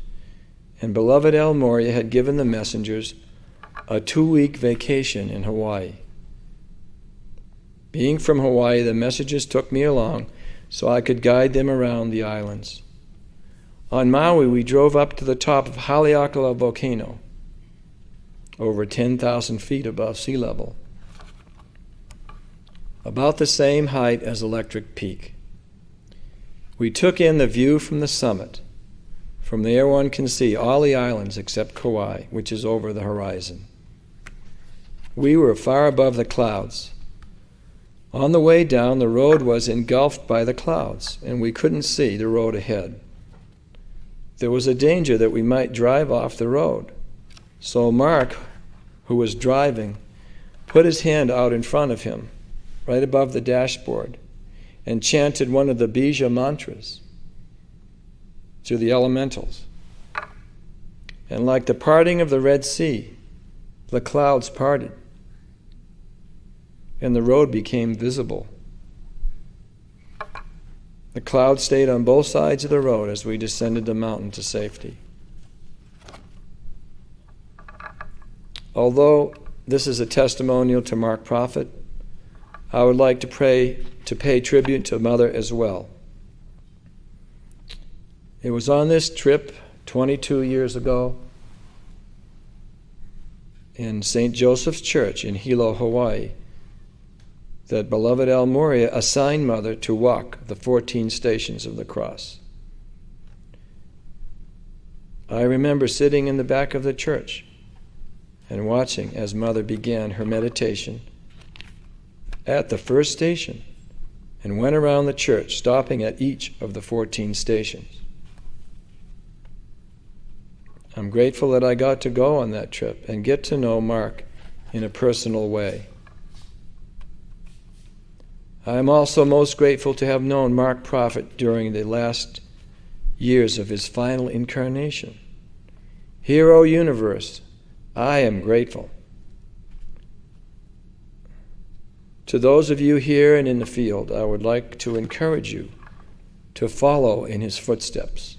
and beloved El Morya had given the messengers a 2-week vacation in Hawaii. Being from Hawaii, the messengers took me along so I could guide them around the islands. On Maui, we drove up to the top of Haleakala volcano, over 10,000 feet above sea level, about the same height as Electric Peak. We took in the view from the summit. From there one can see all the islands except Kauai, which is over the horizon. We were far above the clouds. On the way down, the road was engulfed by the clouds, and we couldn't see the road ahead. There was a danger that we might drive off the road. So Mark, who was driving, put his hand out in front of him, right above the dashboard, and chanted one of the Bija mantras to the elementals. And like the parting of the Red Sea, the clouds parted, and the road became visible. The clouds stayed on both sides of the road as we descended the mountain to safety. Although this is a testimonial to Mark Prophet, I would like to pay tribute to Mother as well. It was on this trip 22 years ago in St. Joseph's Church in Hilo, Hawaii, that beloved El Morya assigned Mother to walk the 14 stations of the cross. I remember sitting in the back of the church and watching as Mother began her meditation at the first station and went around the church, stopping at each of the 14 stations. I'm grateful that I got to go on that trip and get to know Mark in a personal way. I am also most grateful to have known Mark Prophet during the last years of his final incarnation. Hero Universe, I am grateful. To those of you here and in the field, I would like to encourage you to follow in his footsteps.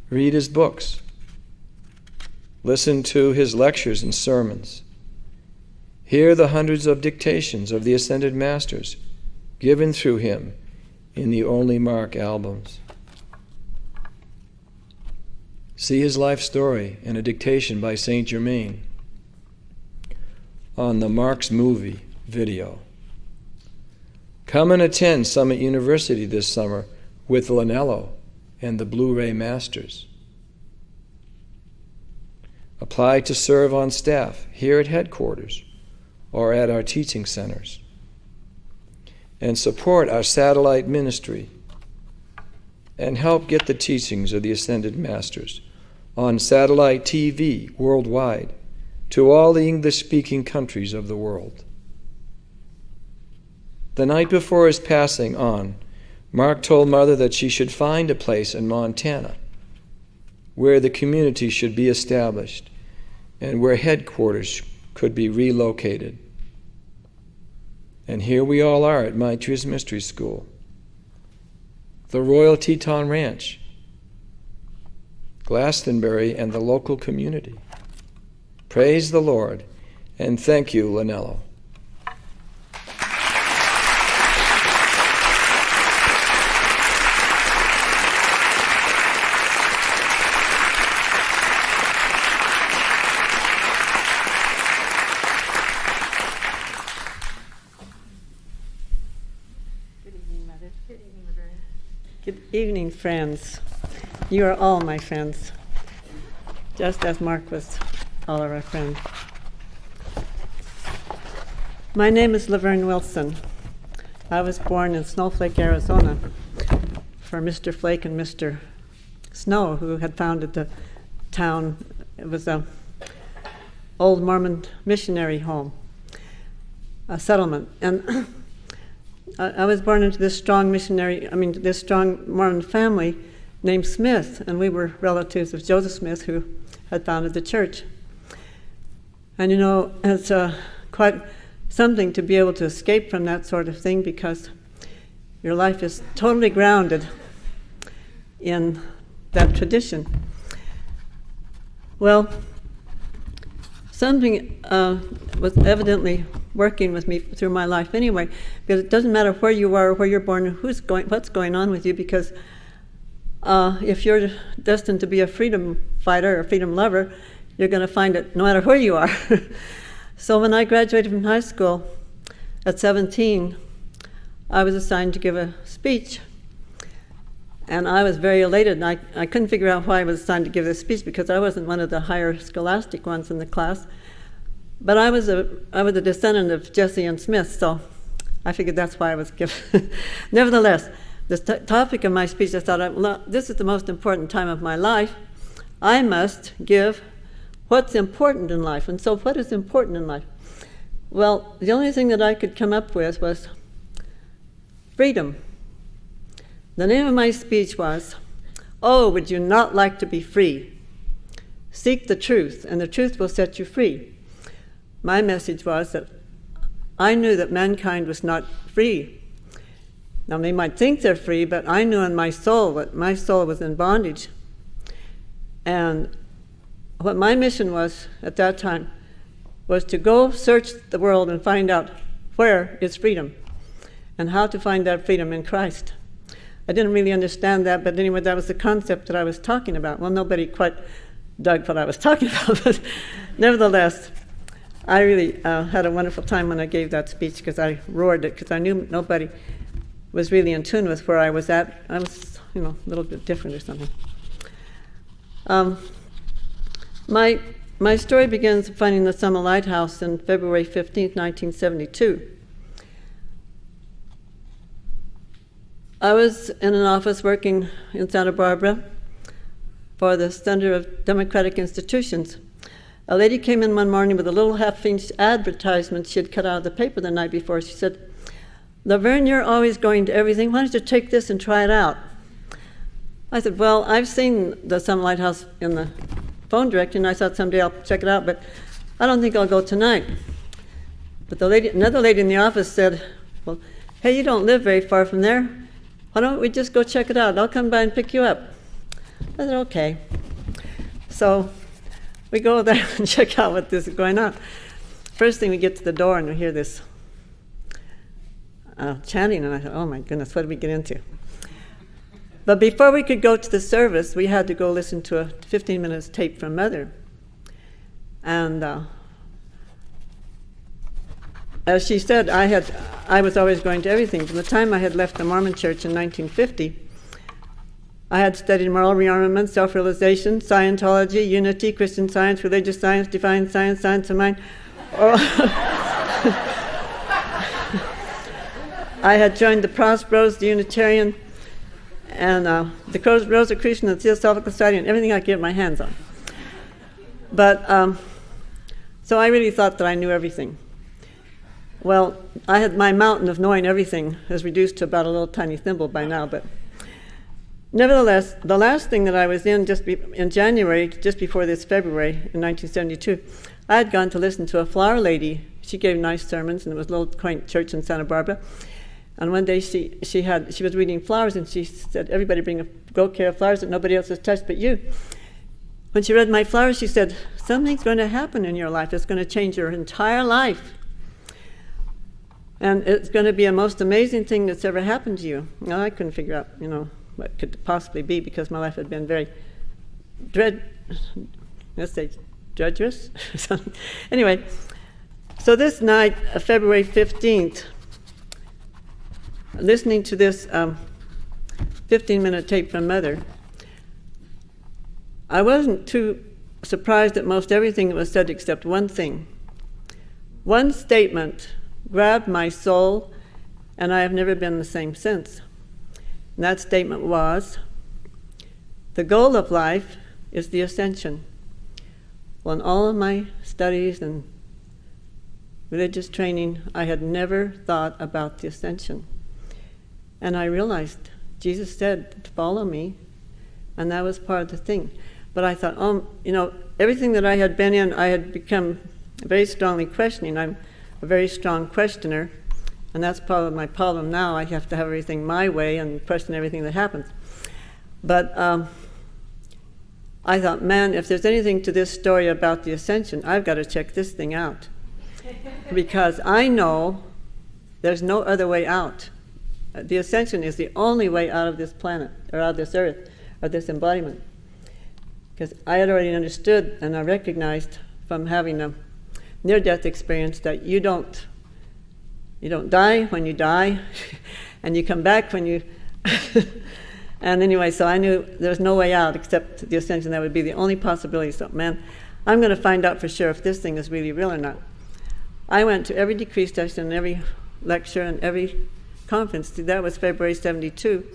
Read his books. Listen to his lectures and sermons. Hear the hundreds of dictations of the Ascended Masters given through him in the Only Mark albums. See his life story and a dictation by Saint Germain on the Mark's Movie video. Come and attend Summit University this summer with Lanello and the Blu-ray Masters. Apply to serve on staff here at headquarters or at our teaching centers. And support our satellite ministry and help get the teachings of the Ascended Masters on satellite TV worldwide to all the English-speaking countries of the world. The night before his passing on, Mark told Mother that she should find a place in Montana where the community should be established and where headquarters could be relocated. And here we all are at Maitri's Mystery School, the Royal Teton Ranch, Glastonbury, and the local community. Praise the Lord, and thank you, Lanello. Good evening, friends. You are all my friends, just as Mark was all of our friends. My name is Laverne Wilson. I was born in Snowflake, Arizona, for Mr. Flake and Mr. Snow, who had founded the town. It was an old Mormon missionary home, a settlement. And I was born into this strong this strong Mormon family named Smith, and we were relatives of Joseph Smith, who had founded the church. And you know, it's quite something to be able to escape from that sort of thing, because your life is totally grounded in that tradition. Well, something was evidently working with me through my life anyway, because it doesn't matter where you are or where you're born or what's going on with you, because if you're destined to be a freedom fighter or a freedom lover, you're going to find it no matter where you are. So when I graduated from high school at 17, I was assigned to give a speech. And I was very elated, and I couldn't figure out why I was assigned to give this speech, because I wasn't one of the higher scholastic ones in the class. But I was a descendant of Jesse and Smith, so I figured that's why I was given. Nevertheless, the topic of my speech, I thought, well, this is the most important time of my life. I must give what's important in life. And so what is important in life? Well, the only thing that I could come up with was freedom. The name of my speech was, "Oh, would you not like to be free? Seek the truth, and the truth will set you free." My message was that I knew that mankind was not free. Now, they might think they're free, but I knew in my soul that my soul was in bondage. And what my mission was at that time was to go search the world and find out where is freedom and how to find that freedom in Christ. I didn't really understand that, but anyway, that was the concept that I was talking about. Well, nobody quite dug what I was talking about, but nevertheless, I really had a wonderful time when I gave that speech, because I roared it, because I knew nobody was really in tune with where I was at. I was, a little bit different or something. My story begins finding the Summer Lighthouse in February 15th, 1972. I was in an office working in Santa Barbara for the Center of Democratic Institutions. A lady came in one morning with a little half-inch advertisement she had cut out of the paper the night before. She said, "Laverne, you're always going to everything. Why don't you take this and try it out?" I said, "Well, I've seen the Summer Lighthouse in the phone directory, and I thought someday I'll check it out, but I don't think I'll go tonight." But another lady in the office said, "Well, hey, you don't live very far from there. Why don't we just go check it out? I'll come by and pick you up." I said, "Okay." So we go there and check out what this is going on. First thing, we get to the door and we hear this chanting, and I thought, oh my goodness, what did we get into? But before we could go to the service, we had to go listen to a 15-minute tape from Mother. And as she said, I was always going to everything. From the time I had left the Mormon Church in 1950, I had studied moral rearmament, self-realization, Scientology, unity, Christian Science, religious science, divine science, science of mind. I had joined the Prosperos, the Unitarian, and the Rosicrucian and Theosophical Society and everything I could get my hands on. But so I really thought that I knew everything. Well, I had my mountain of knowing everything is reduced to about a little tiny thimble by now, but nevertheless, the last thing that I was in in January, just before this February in 1972, I had gone to listen to a flower lady. She gave nice sermons, and it was a little quaint church in Santa Barbara. And one day she was reading flowers, and she said, "Everybody bring a bouquet of flowers that nobody else has touched but you." When she read my flowers, she said, "Something's going to happen in your life. It's going to change your entire life. And it's going to be a most amazing thing that's ever happened to you." Well, I couldn't figure out, what could it possibly be, because my life had been very drudgerous. Anyway, so this night, February 15th, listening to this 15-minute tape from Mother, I wasn't too surprised at most everything that was said except one thing. One statement grabbed my soul, and I have never been the same since. And that statement was, "The goal of life is the ascension." Well, in all of my studies and religious training, I had never thought about the ascension. And I realized Jesus said to follow me, and that was part of the thing. But I thought, everything that I had been in, I had become very strongly questioning. I'm a very strong questioner, and that's part of my problem now. I have to have everything my way and question everything that happens. But I thought, man, if there's anything to this story about the ascension, I've got to check this thing out. Because I know there's no other way out. The ascension is the only way out of this planet, or out of this earth, or this embodiment. Because I had already understood, and I recognized from having a near-death experience, that you don't die when you die, and you come back when you... And anyway, so I knew there was no way out except the ascension. That would be the only possibility. So, man, I'm going to find out for sure if this thing is really real or not. I went to every decree session, every lecture, and every conference. That was February 72.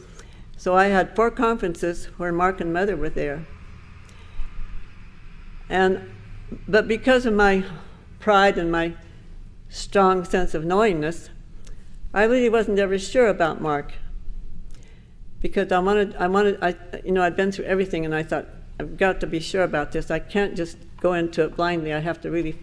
So I had 4 conferences where Mark and Mother were there. But because of my pride and my strong sense of knowingness, I really wasn't ever sure about Mark, because I'd been through everything, and I thought, I've got to be sure about this. I can't just go into it blindly. I have to really.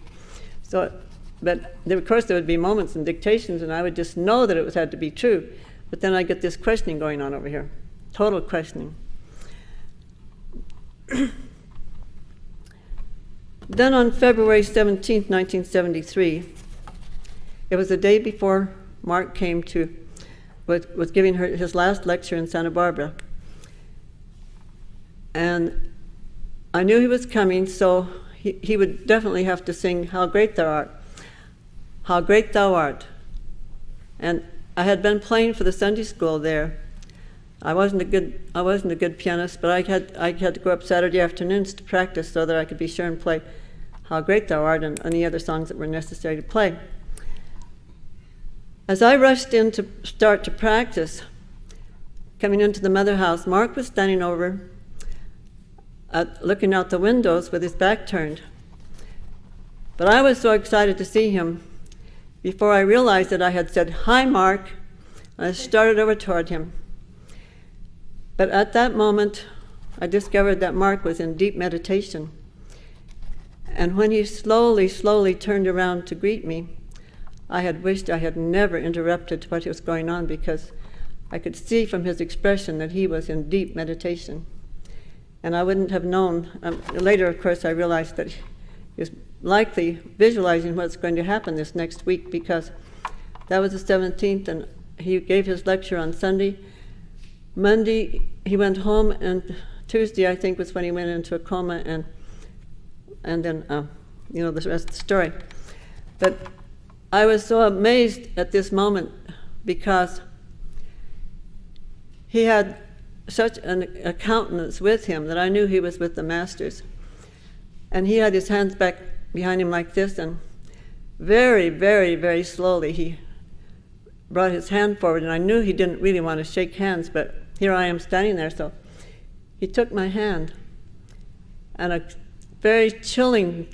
But of course there would be moments and dictations, and I would just know that it had to be true. But then I get this questioning going on over here, total questioning. Then on February 17th, 1973, it was the day before Mark came was giving his last lecture in Santa Barbara. And I knew he was coming, so he would definitely have to sing "How Great Thou Art." How great thou art. And I had been playing for the Sunday school there. I wasn't a good pianist, but I had to go up Saturday afternoons to practice so that I could be sure and play "How Great Thou Art" and any other songs that were necessary to play. As I rushed in to start to practice, coming into the Mother house, Mark was standing over, looking out the windows with his back turned. But I was so excited to see him, before I realized that I had said, "Hi, Mark," and I started over toward him. But at that moment, I discovered that Mark was in deep meditation. And when he slowly, slowly turned around to greet me, I had wished I had never interrupted what was going on, because I could see from his expression that he was in deep meditation. And I wouldn't have known. Later, of course, I realized that he was likely visualizing what's going to happen this next week, because that was the 17th, and he gave his lecture on Sunday. Monday, he went home, and Tuesday, I think, was when he went into a coma, and then, the rest of the story. But I was so amazed at this moment, because he had such a countenance with him that I knew he was with the masters. And he had his hands back behind him like this, and very, very, very slowly he brought his hand forward, and I knew he didn't really want to shake hands, but here I am standing there. So he took my hand, and a very chilling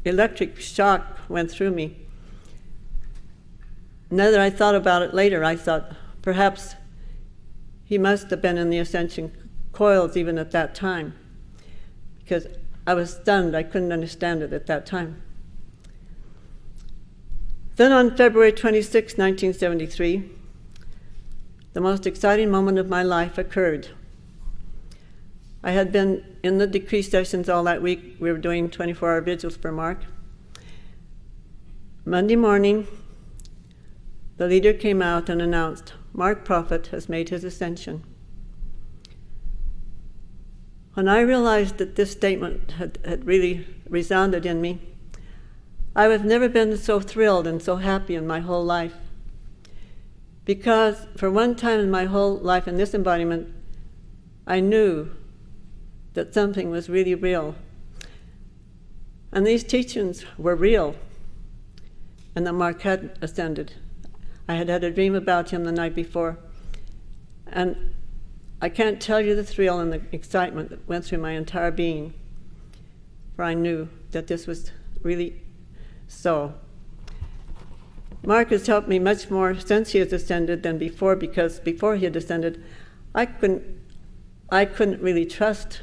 electric shock went through me. Now that I thought about it later, I thought perhaps he must have been in the ascension coils even at that time, because I was stunned. I couldn't understand it at that time. Then on February 26, 1973, the most exciting moment of my life occurred. I had been in the decree sessions all that week. We were doing 24-hour vigils for Mark. Monday morning, the leader came out and announced, Mark Prophet has made his ascension. When I realized that this statement had really resounded in me, I have never been so thrilled and so happy in my whole life. Because for one time in my whole life in this embodiment, I knew that something was really real. And these teachings were real, and that Mark had ascended. I had had a dream about him the night before, and I can't tell you the thrill and the excitement that went through my entire being, for I knew that this was really so. Mark has helped me much more since he has ascended than before, because before he had ascended, I couldn't really trust.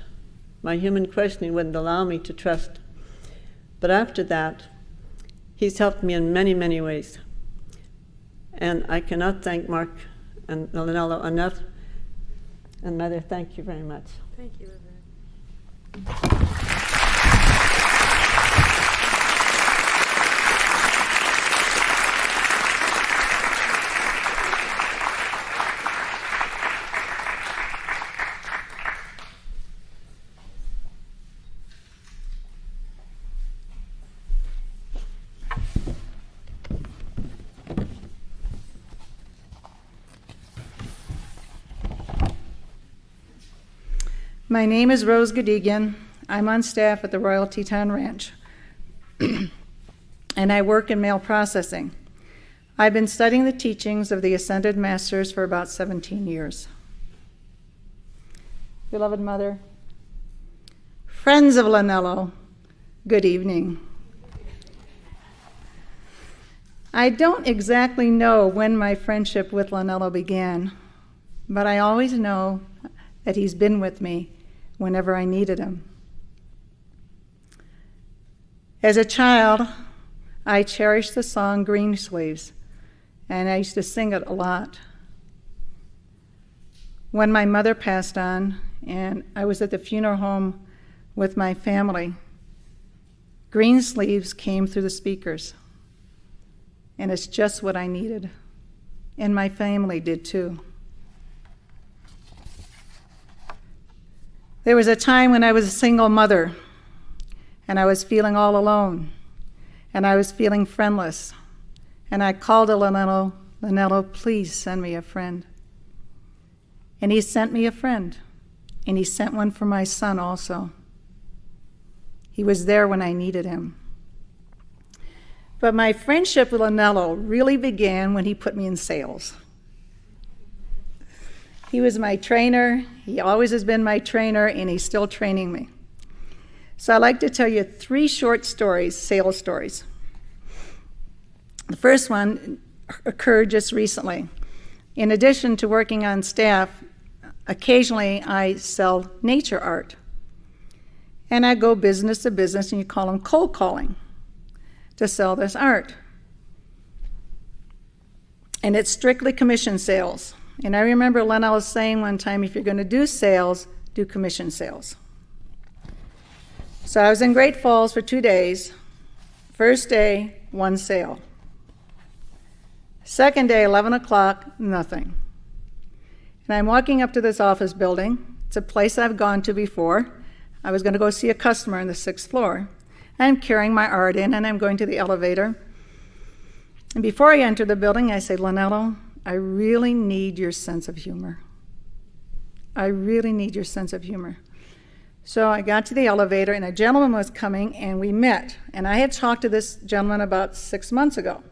My human questioning wouldn't allow me to trust. But after that, he's helped me in many, many ways. And I cannot thank Mark and Lanello enough. And Mother, thank you very much. Thank you, Reverend. My name is Rose Gadigian. I'm on staff at the Royal Teton Ranch, and I work in mail processing. I've been studying the teachings of the Ascended Masters for about 17 years. Beloved Mother, friends of Lanello, good evening. I don't exactly know when my friendship with Lanello began, but I always know that he's been with me whenever I needed him. As a child, I cherished the song Greensleeves, and I used to sing it a lot. When my mother passed on, and I was at the funeral home with my family, Greensleeves came through the speakers, and it's just what I needed, and my family did too. There was a time when I was a single mother, and I was feeling all alone, and I was feeling friendless, and I called to Lanello, please send me a friend. And he sent me a friend, and he sent one for my son also. He was there when I needed him. But my friendship with Lanello really began when he put me in sales. He was my trainer. He always has been my trainer, and he's still training me. So I'd like to tell you 3 short stories, sales stories. The first one occurred just recently. In addition to working on staff, occasionally I sell nature art. And I go business to business, and you call them cold calling, to sell this art. And it's strictly commission sales. And I remember Lanello saying one time, if you're going to do sales, do commission sales. So I was in Great Falls for 2 days. First day, 1 sale. Second day, 11 o'clock, nothing. And I'm walking up to this office building. It's a place I've gone to before. I was going to go see a customer on the 6th floor. I'm carrying my art in, and I'm going to the elevator. And before I enter the building, I say, Lanello, I really need your sense of humor. I really need your sense of humor. So I got to the elevator, and a gentleman was coming, and we met. And I had talked to this gentleman about 6 months ago,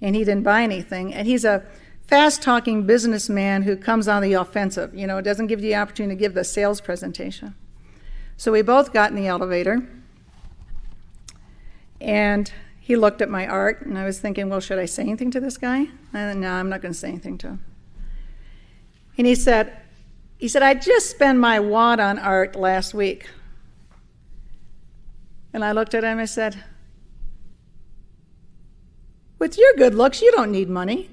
and he didn't buy anything. And he's a fast-talking businessman who comes on the offensive, doesn't give you the opportunity to give the sales presentation. So we both got in the elevator, and he looked at my art, and I was thinking, well, should I say anything to this guy? And no, I'm not going to say anything to him. And he said, I just spent my wad on art last week. And I looked at him and I said, with your good looks, you don't need money.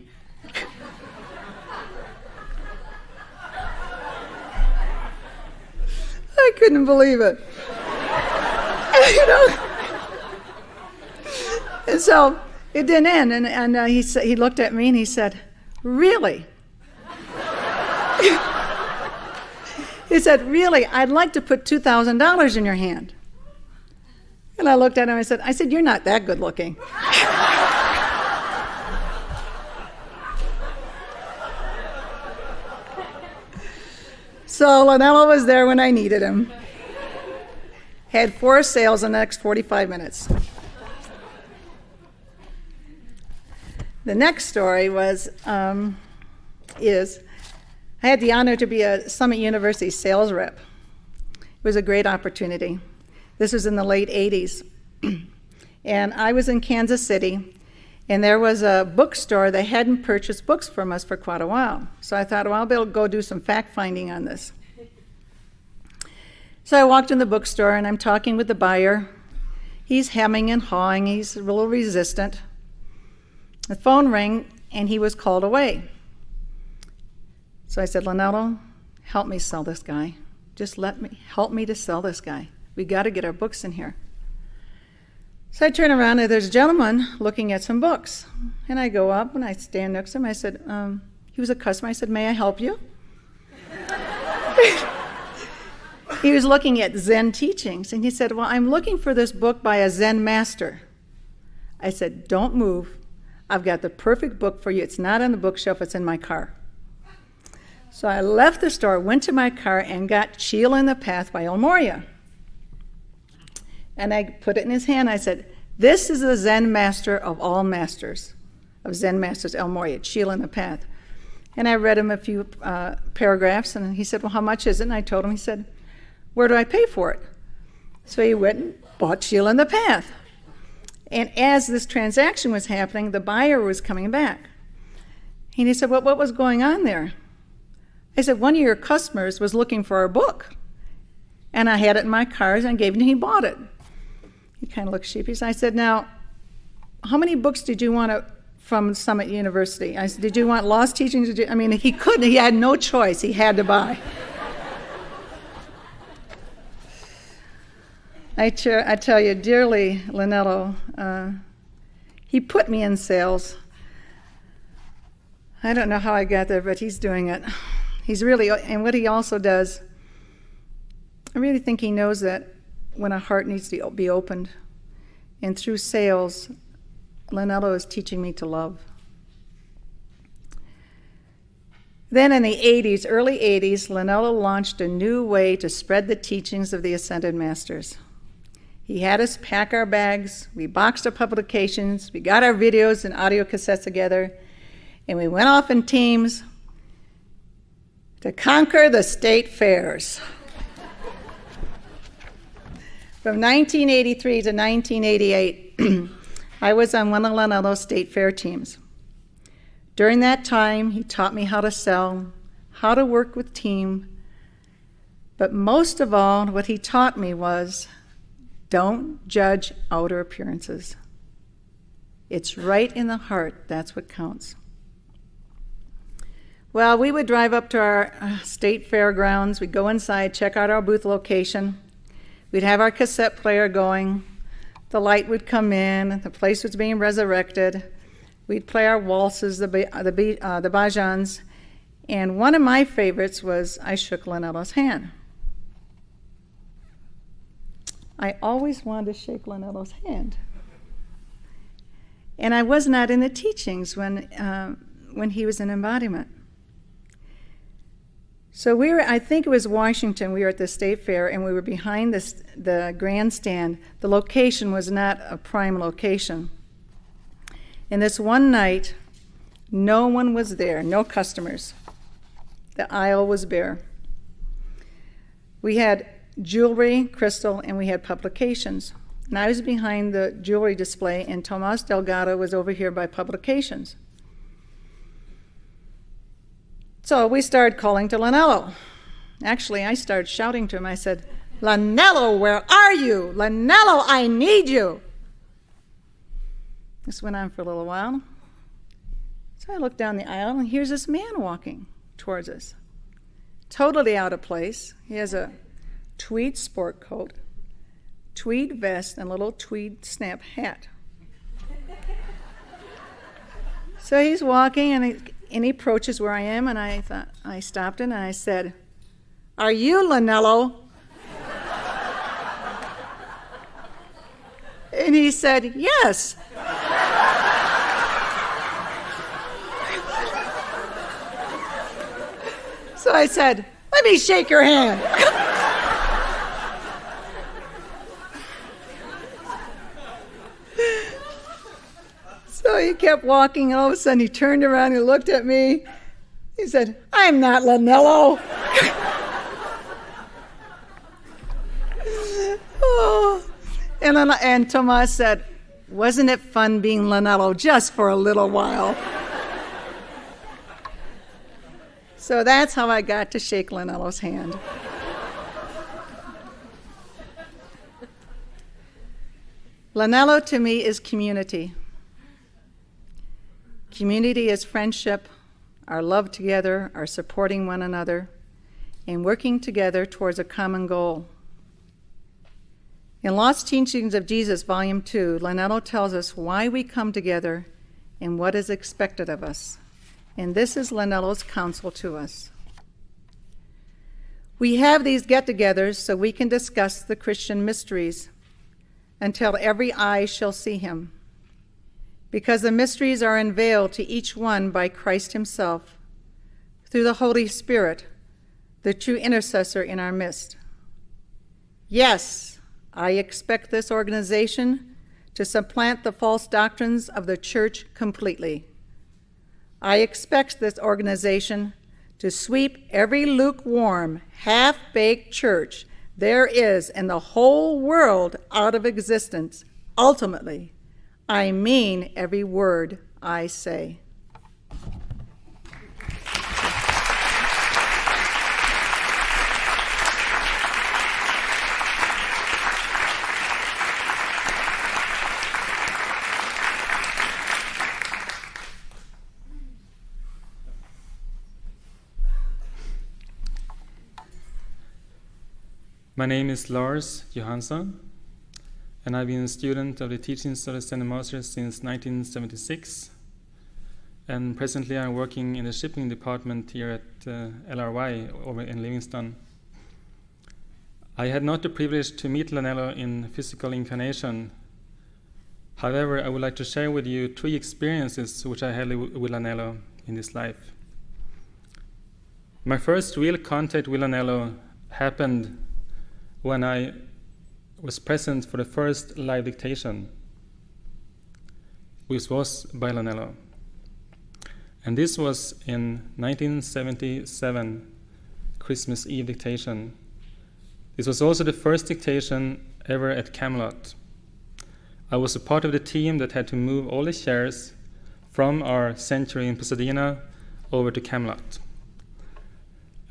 I couldn't believe it. And so it didn't end. And he looked at me and he said, really? He said, really, I'd like to put $2,000 in your hand. And I looked at him and I said, you're not that good looking. So Lanello was there when I needed him. Had 4 sales in the next 45 minutes. The next story is I had the honor to be a Summit University sales rep. It was a great opportunity. This was in the late 80s. And I was in Kansas City, and there was a bookstore that hadn't purchased books from us for quite a while. So I thought, well, I'll be able to go do some fact-finding on this. So I walked in the bookstore, and I'm talking with the buyer. He's hemming and hawing. He's a little resistant. The phone rang, and he was called away. So I said, Lanello, help me sell this guy. Just help me to sell this guy. We got to get our books in here. So I turn around, and there's a gentleman looking at some books. And I go up, and I stand next to him. I said, he was a customer. I said, may I help you? He was looking at Zen teachings, and he said, well, I'm looking for this book by a Zen master. I said, don't move. I've got the perfect book for you. It's not on the bookshelf. It's in my car. So I left the store, went to my car, and got Sheila in the Path by El Morya. And I put it in his hand. I said, this is the Zen master of all masters, of Zen masters, El Morya, Sheila in the Path. And I read him a few paragraphs, and he said, well, how much is it? And I told him, he said, where do I pay for it? So he went and bought Sheila in the Path. And as this transaction was happening, the buyer was coming back. And he said, well, what was going on there? I said, one of your customers was looking for our book. And I had it in my car, and I gave it, and he bought it. He kind of looked sheepish. I said, now, how many books did you want from Summit University? I said, did you want lost teachings? He couldn't. He had no choice. He had to buy. I tell you, dearly, Lanello, he put me in sales. I don't know how I got there, but he's doing it. He's really, and what he also does, I really think he knows that when a heart needs to be opened. And through sales, Lanello is teaching me to love. Then in the 80s, early 80s, Lanello launched a new way to spread the teachings of the Ascended Masters. He had us pack our bags, we boxed our publications, we got our videos and audio cassettes together, and we went off in teams to conquer the state fairs. From 1983 to 1988, I was on one of Lanello's state fair teams. During that time, he taught me how to sell, how to work with team, but most of all, what he taught me was, don't judge outer appearances. It's right in the heart, that's what counts. Well, we would drive up to our state fairgrounds, we'd go inside, check out our booth location, we'd have our cassette player going, the light would come in, the place was being resurrected, we'd play our waltzes, the bhajans, and one of my favorites was I Shook Lanello's Hand. I always wanted to shake Lanello's hand. And I was not in the teachings when he was in embodiment. So I think it was Washington, we were at the state fair, and we were behind the grandstand. The location was not a prime location. And this one night, No one was there, no customers. The aisle was bare. We had jewelry, crystal, and we had publications. And I was behind the jewelry display, and Tomas Delgado was over here by publications. So we started calling to Lanello. Actually, I started shouting to him. I said, "Lanello, where are you? Lanello, I need you." This went on for a little while. So I looked down the aisle, and here's this man walking towards us. Totally out of place. He has a tweed sport coat, tweed vest, and a little tweed snap hat. So he's walking, and he approaches where I am, and I stopped him, and I said, "Are you Lanello?" And he said, "Yes." So I said, "Let me shake your hand." So he kept walking, and all of a sudden he turned around and looked at me. He said, "I'm not Lanello." Oh. And Tomas said, "Wasn't it fun being Lanello just for a little while?" So that's how I got to shake Lanello's hand. Lanello to me is community. Community is friendship, our love together, our supporting one another, and working together towards a common goal. In Lost Teachings of Jesus, Volume 2, Lanello tells us why we come together and what is expected of us. And this is Lanello's counsel to us. We have these get-togethers so we can discuss the Christian mysteries until every eye shall see him, because the mysteries are unveiled to each one by Christ himself, through the Holy Spirit, the true intercessor in our midst. Yes, I expect this organization to supplant the false doctrines of the church completely. I expect this organization to sweep every lukewarm, half-baked church there is in the whole world out of existence. Ultimately, I mean every word I say. My name is Lars Johansson, and I've been a student of the teachings of the Testimonios since 1976. And presently I'm working in the shipping department here at LRY over in Livingston. I had not the privilege to meet Lanello in physical incarnation. However, I would like to share with you 3 experiences which I had with Lanello in this life. My first real contact with Lanello happened when I was present for the first live dictation, which was by Lanello. And this was in 1977, Christmas Eve dictation. This was also the first dictation ever at Camelot. I was a part of the team that had to move all the chairs from our sanctuary in Pasadena over to Camelot.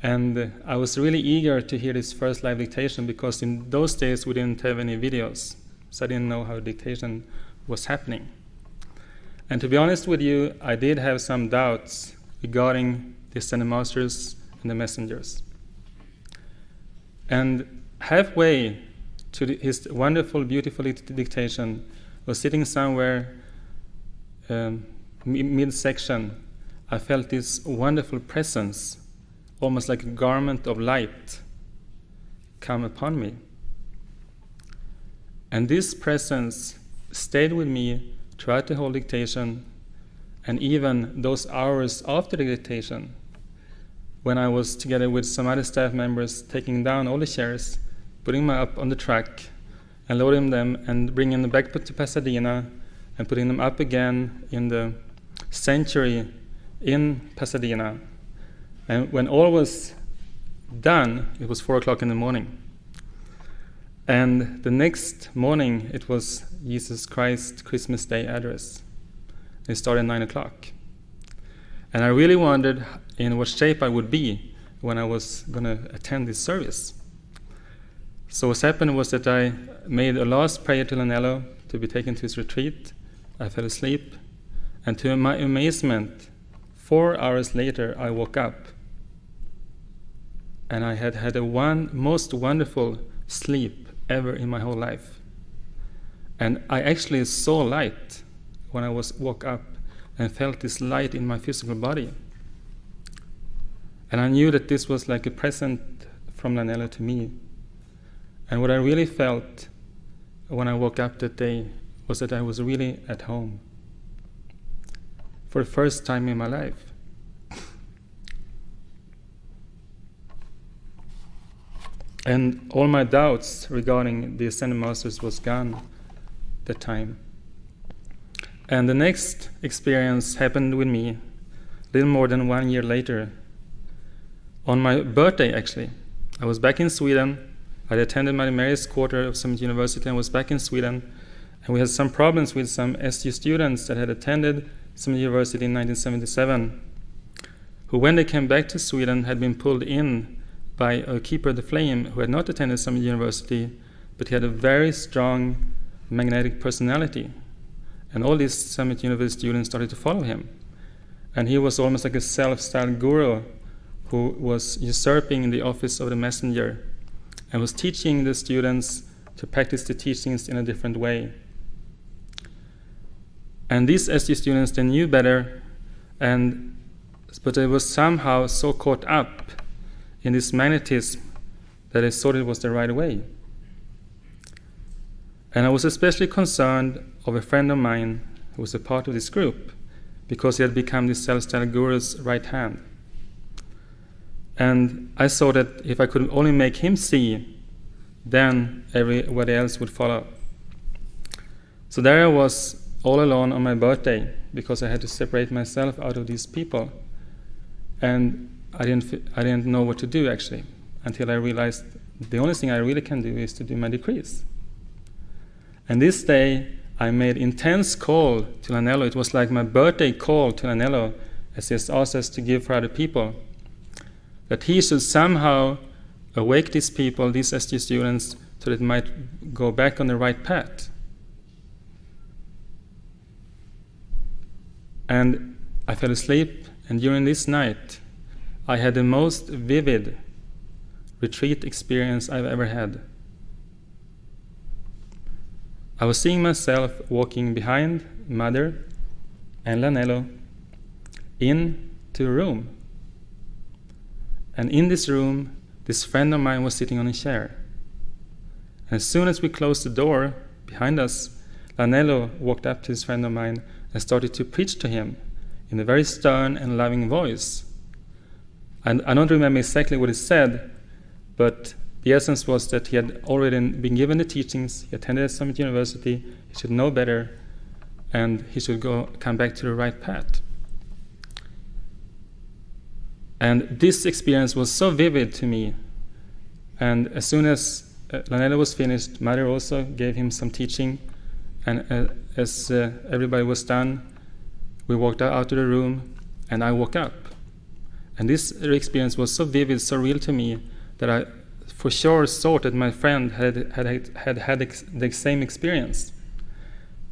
And I was really eager to hear this first live dictation because in those days we didn't have any videos, so I didn't know how dictation was happening. And to be honest with you, I did have some doubts regarding the Ascended Masters and the messengers. And halfway to his wonderful, beautiful dictation, I was sitting somewhere mid-section. I felt this wonderful presence, almost like a garment of light, come upon me. And this presence stayed with me throughout the whole dictation, and even those hours after the dictation, when I was together with some other staff members taking down all the chairs, putting them up on the truck, and loading them and bringing them back to Pasadena, and putting them up again in the sanctuary in Pasadena. And when all was done, it was 4 o'clock in the morning. And the next morning, it was Jesus Christ Christmas Day address. It started at 9 o'clock. And I really wondered in what shape I would be when I was going to attend this service. So what happened was that I made a last prayer to Lanello to be taken to his retreat. I fell asleep. And to my amazement, 4 hours later, I woke up. And I had had a most wonderful sleep ever in my whole life. And I actually saw light when I woke up and felt this light in my physical body. And I knew that this was like a present from Lanello to me. And what I really felt when I woke up that day was that I was really at home for the first time in my life. And all my doubts regarding the Ascended Masters was gone that time. And the next experience happened with me a little more than 1 year later. On my birthday, actually. I was back in Sweden. I attended my Mary's quarter of Summit University and was back in Sweden. And we had some problems with some SU students that had attended Summit University in 1977, who when they came back to Sweden had been pulled in by a keeper of the flame who had not attended Summit University, but he had a very strong magnetic personality. And all these Summit University students started to follow him. And he was almost like a self-styled guru who was usurping the office of the messenger and was teaching the students to practice the teachings in a different way. And these SU students, they knew better, but they were somehow so caught up in this magnetism that I thought it was the right way. And I was especially concerned of a friend of mine who was a part of this group because he had become this self-styled guru's right hand. And I saw that if I could only make him see, then everybody else would follow. So there I was all alone on my birthday because I had to separate myself out of these people. And I didn't know what to do, actually, until I realized the only thing I really can do is to do my decrees. And this day, I made intense call to Lanello. It was like my birthday call to Lanello, as he has asked us to give for other people, that he should somehow awake these people, these SG students, so that they might go back on the right path. And I fell asleep, and during this night, I had the most vivid retreat experience I've ever had. I was seeing myself walking behind Mother and Lanello into a room. And in this room, this friend of mine was sitting on a chair. And as soon as we closed the door behind us, Lanello walked up to this friend of mine and started to preach to him in a very stern and loving voice. And I don't remember exactly what he said, but the essence was that he had already been given the teachings, he attended Summit University, he should know better, and he should come back to the right path. And this experience was so vivid to me. And as soon as Lanello was finished, Mother also gave him some teaching, and as everybody was done, we walked out of the room, and I woke up. And this experience was so vivid, so real to me, that I for sure thought that my friend had the same experience.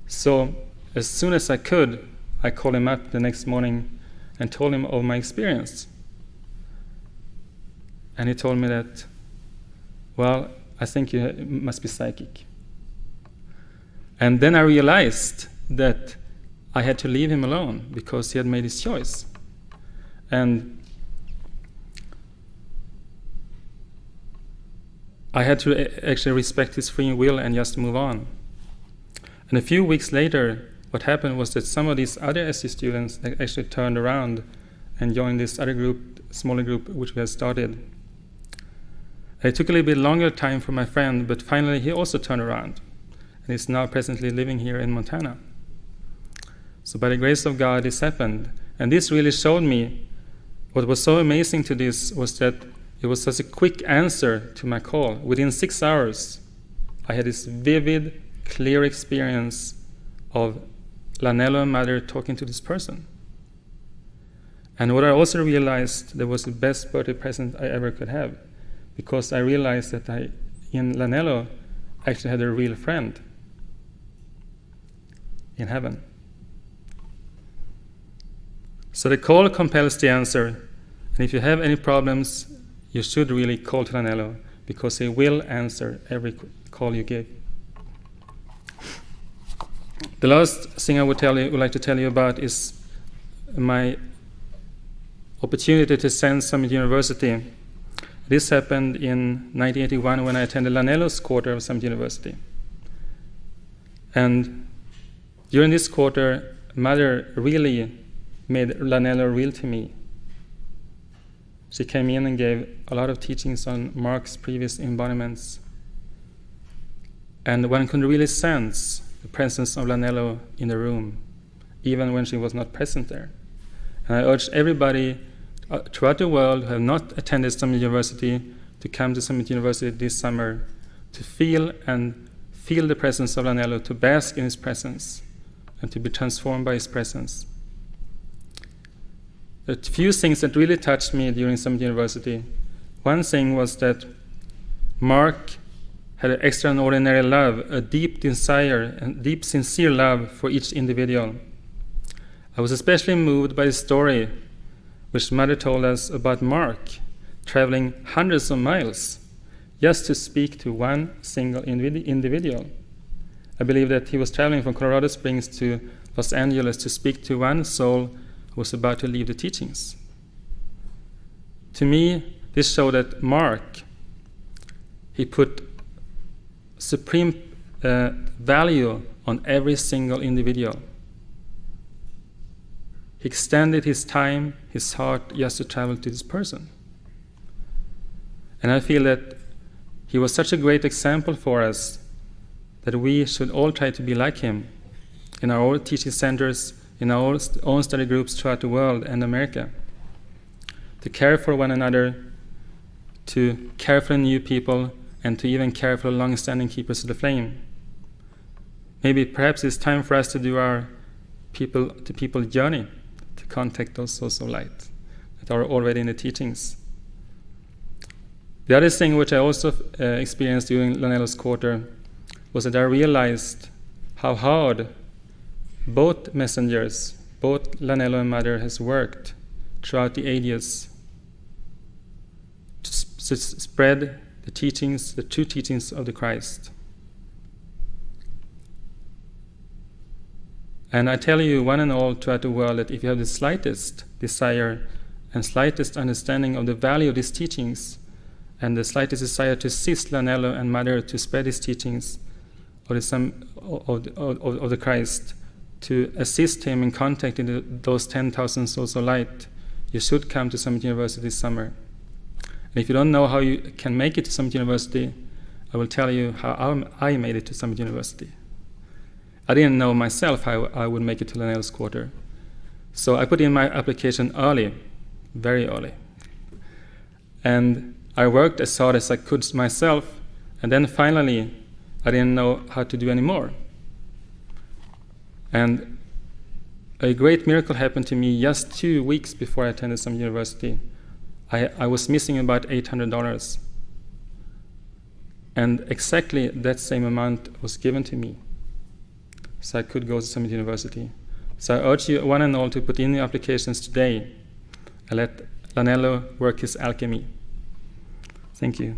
So as soon as I could, I called him up the next morning and told him of my experience. And he told me that, well, I think you must be psychic. And then I realized that I had to leave him alone because he had made his choice. And I had to actually respect his free will and just move on. And a few weeks later, what happened was that some of these other SC students actually turned around and joined this other group, smaller group, which we had started. It took a little bit longer time for my friend, but finally he also turned around and is now presently living here in Montana. So by the grace of God, this happened. And this really showed me what was so amazing to this was that it was such a quick answer to my call. Within 6 hours, I had this vivid, clear experience of Lanello and Mother talking to this person. And what I also realized that was the best birthday present I ever could have, because I realized that I, in Lanello, actually had a real friend in heaven. So the call compels the answer, and if you have any problems, you should really call to Lanello, because he will answer every call you give. The last thing I would like to tell you about is my opportunity to attend Summit University. This happened in 1981 when I attended Lanello's quarter of Summit University. And during this quarter, Mother really made Lanello real to me. She came in and gave a lot of teachings on Mark's previous embodiments. And one could really sense the presence of Lanello in the room, even when she was not present there. And I urge everybody throughout the world who have not attended Summit University to come to Summit University this summer, to feel the presence of Lanello, to bask in his presence, and to be transformed by his presence. There are a few things that really touched me during Summit University. One thing was that Mark had an extraordinary love, a deep desire and deep sincere love for each individual. I was especially moved by the story which Mother told us about Mark traveling hundreds of miles just to speak to one single individual. I believe that he was traveling from Colorado Springs to Los Angeles to speak to one soul who was about to leave the teachings. To me, this showed that Mark, he put supreme value on every single individual. He extended his time, his heart, just to travel to this person. And I feel that he was such a great example for us that we should all try to be like him in our own teaching centers, in our own study groups throughout the world and America. To care for one another, to care for new people, and to even care for long-standing keepers of the flame. Perhaps it's time for us to do our people-to-people journey, to contact those souls of light that are already in the teachings. The other thing which I also experienced during Lanello's quarter was that I realized how hard both messengers, both Lanello and Mother, has worked throughout the ages to spread the teachings, the true teachings of the Christ. And I tell you, one and all throughout the world, that if you have the slightest desire and slightest understanding of the value of these teachings, and the slightest desire to assist Lanello and Mother to spread these teachings of the Christ, to assist him in contacting those 10,000 souls of light, you should come to Summit University this summer. And if you don't know how you can make it to Summit University, I will tell you how I made it to Summit University. I didn't know myself how I would make it to Lanello's quarter. So I put in my application early, very early. And I worked as hard as I could myself, and then finally I didn't know how to do any more. And a great miracle happened to me just 2 weeks before I attended Summit University. I was missing about $800. And exactly that same amount was given to me, so I could go to Summit University. So I urge you, one and all, to put in your applications today and let Lanello work his alchemy. Thank you.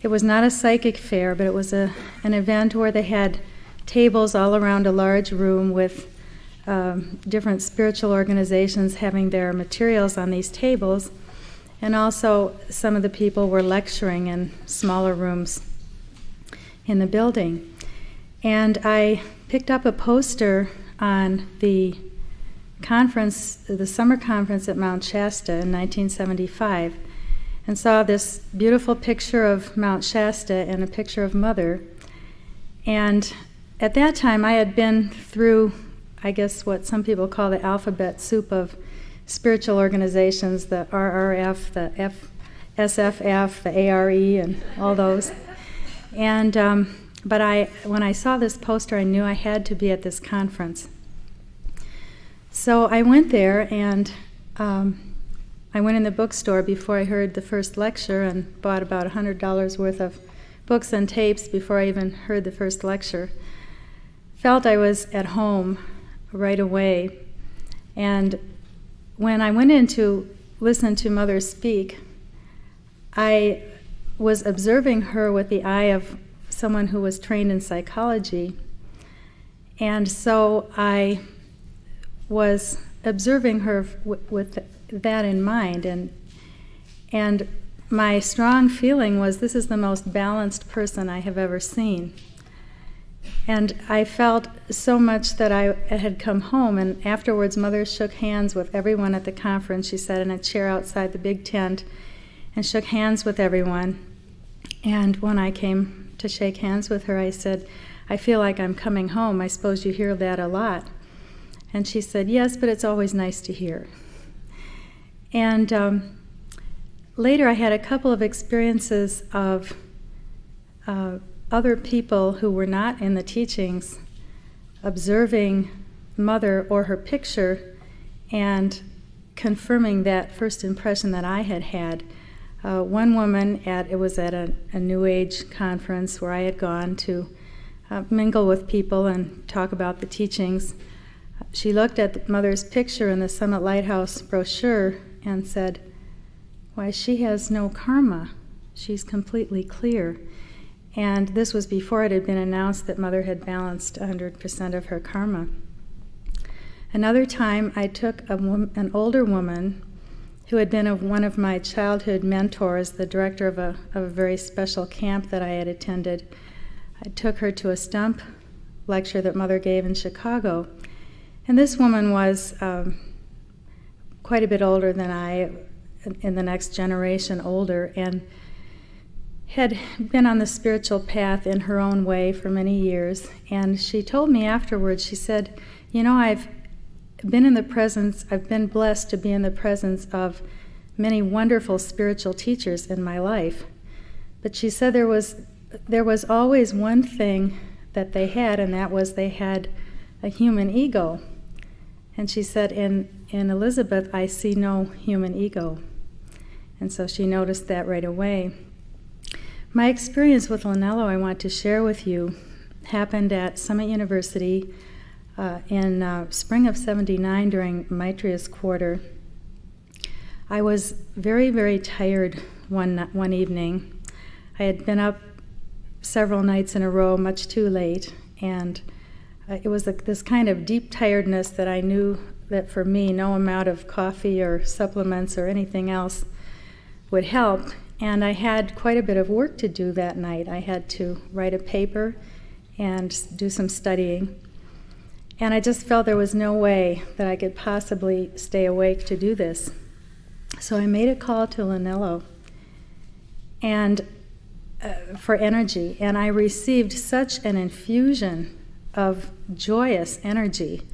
It was not a psychic fair, but it was an event where they had tables all around a large room with different spiritual organizations having their materials on these tables. And also some of the people were lecturing in smaller rooms in the building. And I picked up a poster on the conference, the summer conference at Mount Shasta in 1975, and saw this beautiful picture of Mount Shasta and a picture of Mother. And at that time I had been through, I guess, what some people call the alphabet soup of spiritual organizations, the RRF, the SFF, the ARE, and all those. And but when I saw this poster, I knew I had to be at this conference. So I went there, and I went in the bookstore before I heard the first lecture and bought about $100 worth of books and tapes before I even heard the first lecture. Felt I was at home right away. And when I went in to listen to Mother speak, I was observing her with the eye of someone who was trained in psychology. And so I was observing her with that in mind. And my strong feeling was, this is the most balanced person I have ever seen. And I felt so much that I had come home, and afterwards Mother shook hands with everyone at the conference. She sat in a chair outside the big tent and shook hands with everyone. And when I came to shake hands with her, I said, I feel like I'm coming home. I suppose you hear that a lot. And she said, yes, but it's always nice to hear. And later I had a couple of experiences of other people who were not in the teachings observing Mother or her picture and confirming that first impression that I had had. One woman, it was at a New Age conference where I had gone to mingle with people and talk about the teachings. She looked at Mother's picture in the Summit Lighthouse brochure and said, why, she has no karma. She's completely clear. And this was before it had been announced that Mother had balanced 100% of her karma. Another time, I took an older woman who had been one of my childhood mentors, the director of a very special camp that I had attended. I took her to a stump lecture that Mother gave in Chicago. And this woman was quite a bit older than I, in the next generation older, and had been on the spiritual path in her own way for many years. And she told me afterwards, she said, you know, I've been blessed to be in the presence of many wonderful spiritual teachers in my life. But she said there was always one thing that they had, and that was they had a human ego. And she said, in Elizabeth, I see no human ego. And so she noticed that right away. My experience with Lanello, I want to share with you, happened at Summit University in spring of '79 during Maitreya's quarter. I was very, very tired one evening. I had been up several nights in a row, much too late, and it was this kind of deep tiredness that I knew that for me, no amount of coffee or supplements or anything else would help. And I had quite a bit of work to do that night. I had to write a paper and do some studying. And I just felt there was no way that I could possibly stay awake to do this. So I made a call to Lanello and for energy, and I received such an infusion of joyous energy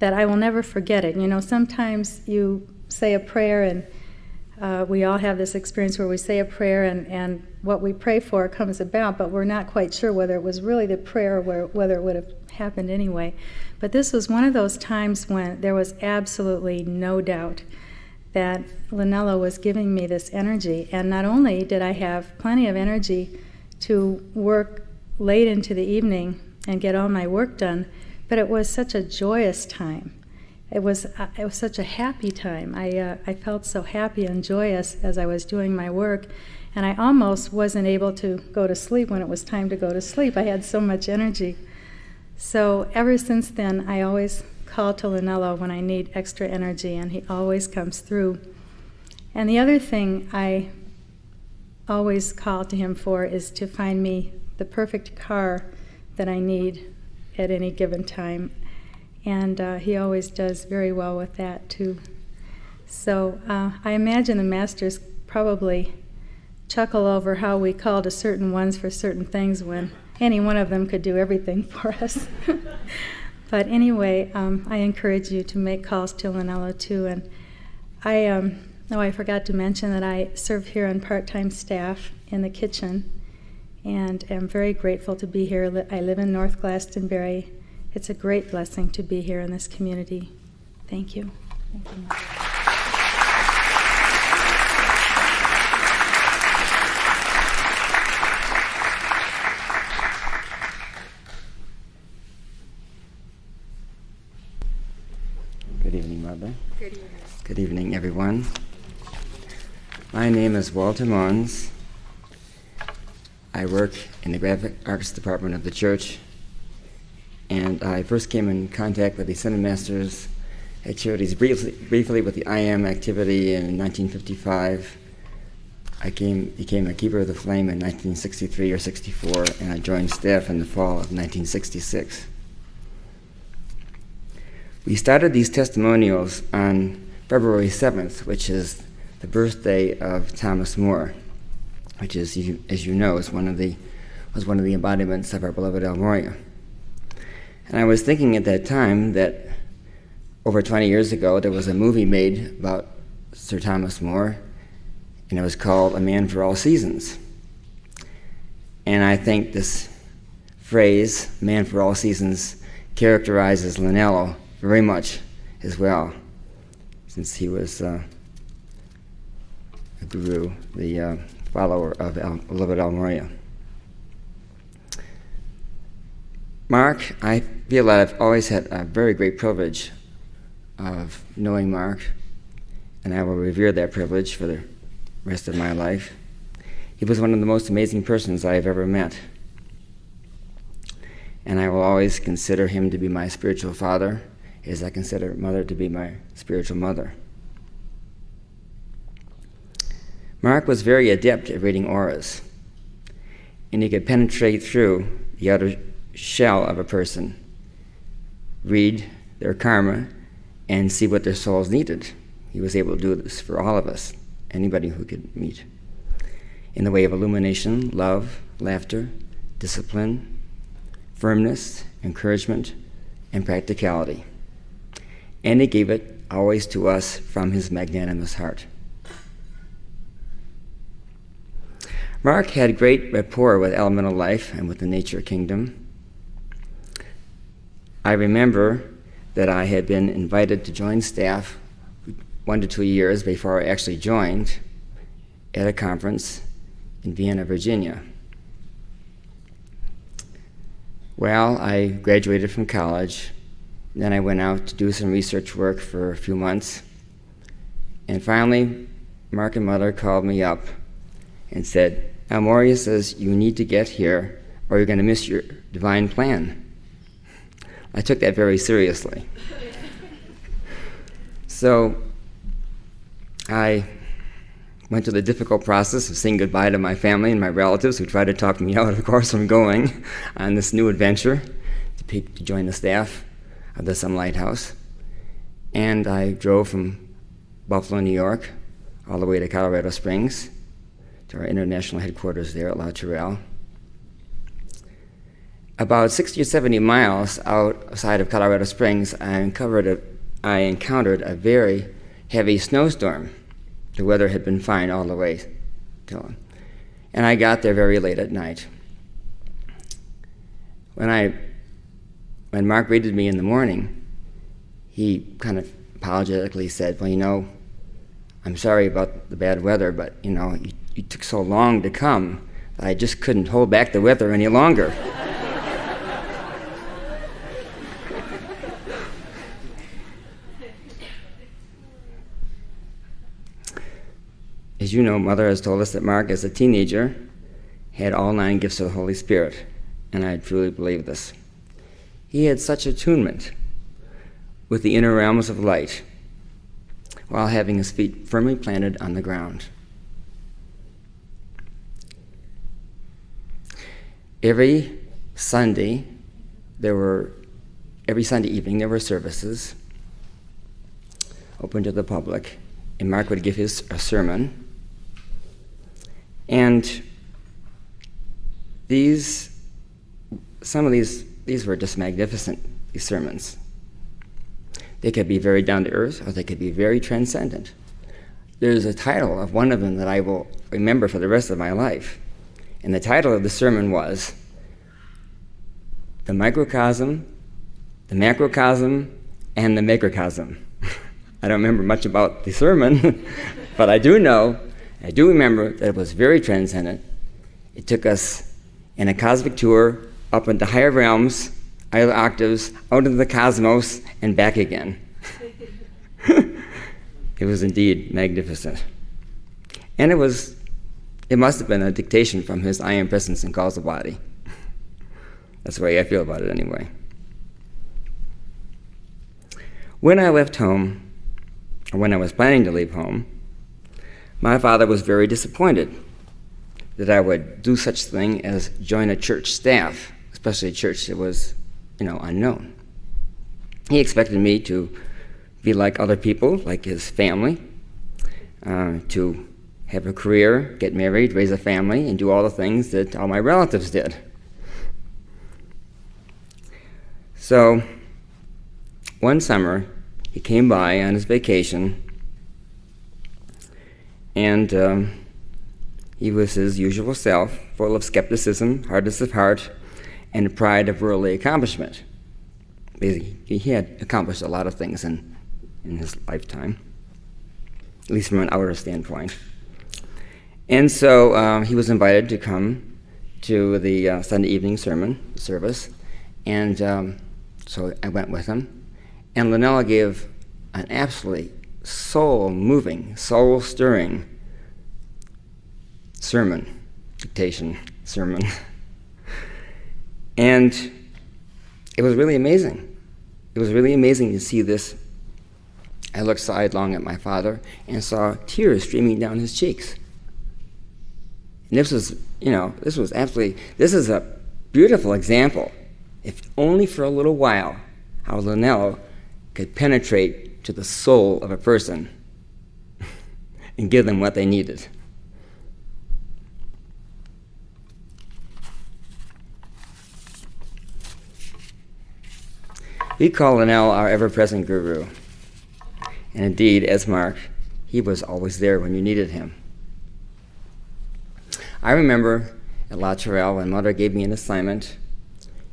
that I will never forget it. You know, sometimes you say a prayer, and we all have this experience where we say a prayer and what we pray for comes about, but we're not quite sure whether it was really the prayer or whether it would have happened anyway. But this was one of those times when there was absolutely no doubt that Lanello was giving me this energy. And not only did I have plenty of energy to work late into the evening and get all my work done, but it was such a joyous time. It was such a happy time. I felt so happy and joyous as I was doing my work. And I almost wasn't able to go to sleep when it was time to go to sleep. I had so much energy. So ever since then, I always call to Lanello when I need extra energy, and he always comes through. And the other thing I always call to him for is to find me the perfect car that I need at any given time. And he always does very well with that, too. So I imagine the masters probably chuckle over how we call to certain ones for certain things when any one of them could do everything for us. But anyway, I encourage you to make calls to Lanello, too. And I forgot to mention that I serve here on part-time staff in the kitchen, and am very grateful to be here. I live in North Glastonbury. It's a great blessing to be here in this community. Thank you. Thank you, Mother. Good evening, Mother. Good evening. Good evening, everyone. My name is Walter Mons. I work in the Graphic Arts Department of the church, and I first came in contact with the Ascended Masters activities briefly with the I Am activity in 1955. I became a Keeper of the Flame in 1963 or 64, and I joined staff in the fall of 1966. We started these testimonials on February 7th, which is the birthday of Thomas More, which is, as you know, was one of the embodiments of our beloved El Moria. And I was thinking at that time that over 20 years ago there was a movie made about Sir Thomas More, and it was called A Man for All Seasons. And I think this phrase, Man for All Seasons, characterizes Lanello very much as well, since he was a guru, the follower of beloved El Moria. Mark, I feel that I've always had a very great privilege of knowing Mark, and I will revere that privilege for the rest of my life. He was one of the most amazing persons I have ever met, and I will always consider him to be my spiritual father, as I consider Mother to be my spiritual mother. Mark was very adept at reading auras, and he could penetrate through the outer shell of a person, read their karma, and see what their souls needed. He was able to do this for all of us, anybody who could meet, in the way of illumination, love, laughter, discipline, firmness, encouragement, and practicality. And he gave it always to us from his magnanimous heart. Mark had great rapport with elemental life and with the nature kingdom. I remember that I had been invited to join staff 1 to 2 years before I actually joined at a conference in Vienna, Virginia. Well, I graduated from college. Then I went out to do some research work for a few months. And finally, Mark and Mother called me up and said, El Moria says you need to get here or you're going to miss your divine plan. I took that very seriously. So I went through the difficult process of saying goodbye to my family and my relatives who tried to talk me out, of course, from going on this new adventure to join the staff of the Sun Lighthouse. And I drove from Buffalo, New York, all the way to Colorado Springs, to our international headquarters there at La Tourelle. About 60 or 70 miles outside of Colorado Springs, I encountered a very heavy snowstorm. The weather had been fine all the way till, and I got there very late at night. When Mark greeted me in the morning, he kind of apologetically said, well, you know, I'm sorry about the bad weather, but, you know, you took so long to come that I just couldn't hold back the weather any longer. As As you know, Mother has told us that Mark, as a teenager, had all 9 gifts of the Holy Spirit, and I truly believe this. He had such attunement with the inner realms of light while having his feet firmly planted on the ground. Every Sunday evening there were services open to the public, and Mark would give a sermon. And some of these were just magnificent, these sermons. They could be very down to earth, or they could be very transcendent. There's a title of one of them that I will remember for the rest of my life. And the title of the sermon was The Microcosm, the Macrocosm, and the Macrocosm. I don't remember much about the sermon, but I do remember that it was very transcendent. It took us in a cosmic tour up into higher realms, higher octaves, out into the cosmos, and back again. It was indeed magnificent. And it must have been a dictation from his I Am Presence and Causal Body. That's the way I feel about it anyway. When I left home, or when I was planning to leave home, my father was very disappointed that I would do such thing as join a church staff, especially a church that was, unknown. He expected me to be like other people, like his family, to have a career, get married, raise a family, and do all the things that all my relatives did. So, one summer, he came by on his vacation, and he was his usual self, full of skepticism, hardness of heart, and pride of worldly accomplishment. He had accomplished a lot of things in his lifetime, at least from an outer standpoint. And so he was invited to come to the Sunday evening sermon service, and so I went with him. And Lanello gave an absolutely soul-moving, soul-stirring dictation sermon. And it was really amazing. It was really amazing to see this. I looked sidelong at my father and saw tears streaming down his cheeks. And this is a beautiful example, if only for a little while, how Lanello could penetrate to the soul of a person and give them what they needed. We call Lanello our ever-present guru. And indeed, as Mark, he was always there when you needed him. I remember at La Tourelle when Mother gave me an assignment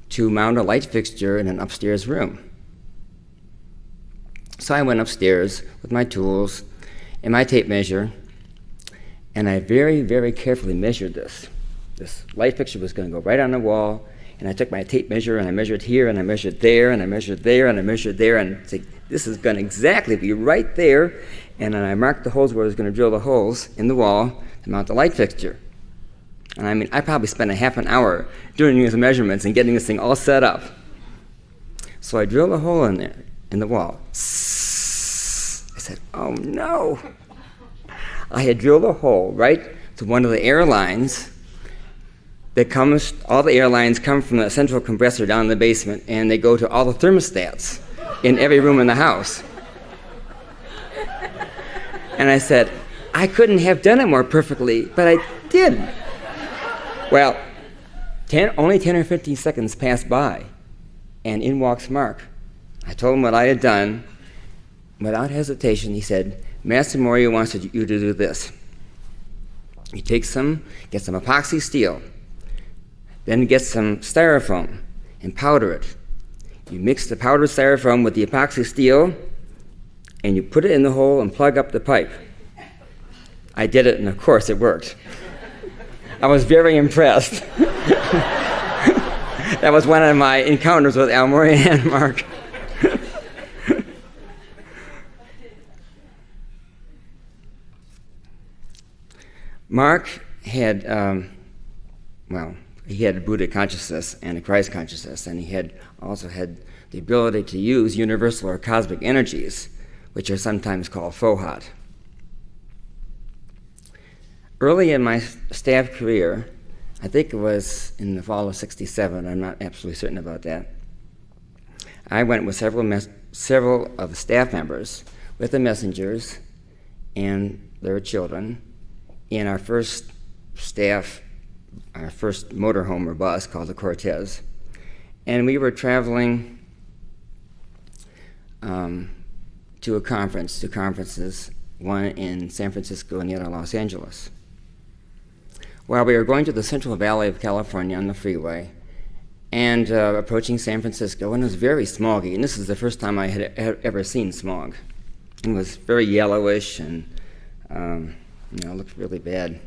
to mount a light fixture in an upstairs room. So I went upstairs with my tools and my tape measure, and I very, very carefully measured this. This light fixture was going to go right on the wall, and I took my tape measure and I measured here and I measured there and I measured there and I measured there, and said, this is going to exactly be right there. And then I marked the holes where I was going to drill the holes in the wall to mount the light fixture. And I probably spent a half an hour doing these measurements and getting this thing all set up. So I drilled a hole in there, in the wall. I said, oh no. I had drilled a hole right to one of the air lines all the air lines come from the central compressor down in the basement, and they go to all the thermostats in every room in the house. And I said, I couldn't have done it more perfectly, but I did. Well, only 10 or 15 seconds passed by, and in walks Mark. I told him what I had done. Without hesitation, he said, Master Moria wants you to do this. You get some epoxy steel, then get some styrofoam and powder it. You mix the powdered styrofoam with the epoxy steel, and you put it in the hole and plug up the pipe. I did it, and of course it worked. I was very impressed. That was one of my encounters with Al Moria and Mark. Mark had, he had a Buddha consciousness and a Christ consciousness, and he also had the ability to use universal or cosmic energies, which are sometimes called fohat. Early in my staff career, I think it was in the fall of '67, I'm not absolutely certain about that, I went with several of the staff members with the messengers and their children in our first motorhome or bus called the Cortez. And we were traveling to conferences, one in San Francisco and the other in Los Angeles. While we were going to the Central Valley of California on the freeway and approaching San Francisco, and it was very smoggy, and this is the first time I had ever seen smog. It was very yellowish and looked really bad.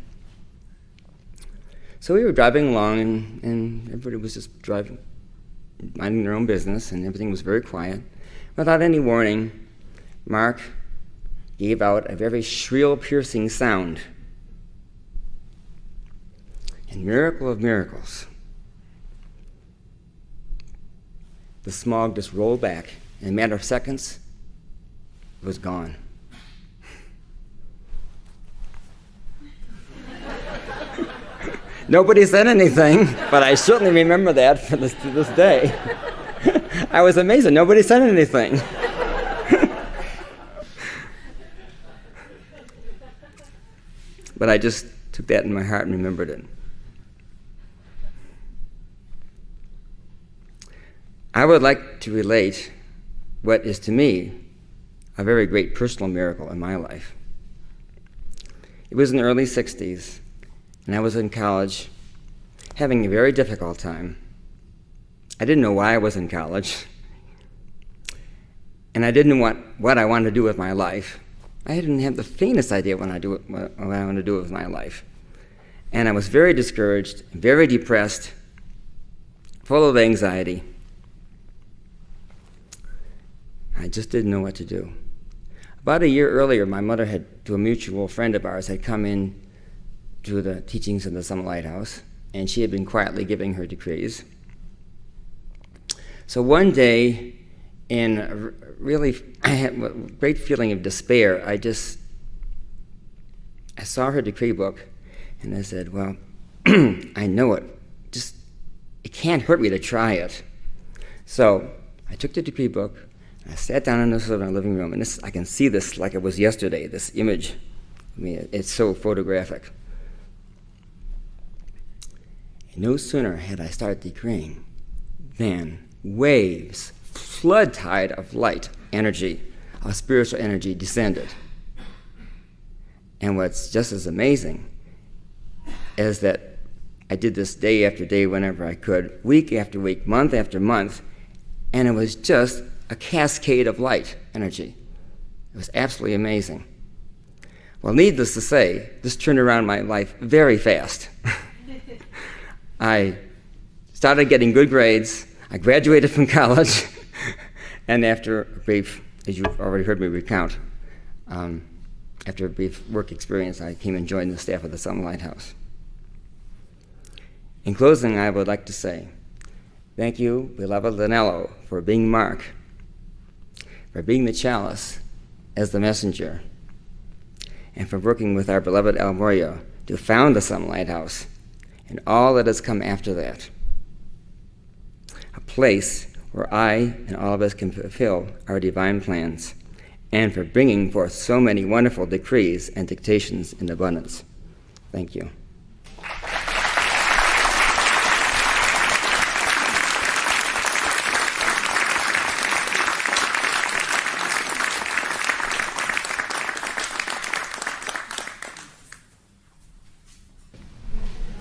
So we were driving along, and everybody was just driving, minding their own business, and everything was very quiet. Without any warning, Mark gave out a very shrill, piercing sound. And miracle of miracles, the smog just rolled back. In a matter of seconds, it was gone. Nobody said anything, but I certainly remember that to this day. I was amazed that nobody said anything. But I just took that in my heart and remembered it. I would like to relate what is to me a very great personal miracle in my life. It was in the early '60s, and I was in college having a very difficult time. I didn't know why I was in college, and I didn't know what I wanted to do with my life. I didn't have the faintest idea what I wanted to do with my life. And I was very discouraged, very depressed, full of anxiety. I just didn't know what to do. About a year earlier, my mother to a mutual friend of ours, had come in to the teachings of the Summit Lighthouse, and she had been quietly giving her decrees. So one day, I had a great feeling of despair. I saw her decree book, and I said, well, I know it. It can't hurt me to try it. So I took the decree book, and I sat down in the living room, and I can see this like it was yesterday, this image. I mean, it's so photographic. And no sooner had I started decreeing than waves, flood tide of light energy, of spiritual energy descended. And what's just as amazing is that I did this day after day whenever I could, week after week, month after month, and it was just a cascade of light energy. It was absolutely amazing. Well, needless to say, this turned around my life very fast. I started getting good grades. I graduated from college. And after a brief, as you've already heard me recount, after a brief work experience, I came and joined the staff of the Summit Lighthouse. In closing, I would like to say, thank you, beloved Lanello, for being Mark, for being the chalice as the messenger, and for working with our beloved El Moria to found the Summit Lighthouse and all that has come after that. A place where I and all of us can fulfill our divine plans, and for bringing forth so many wonderful decrees and dictations in abundance. Thank you.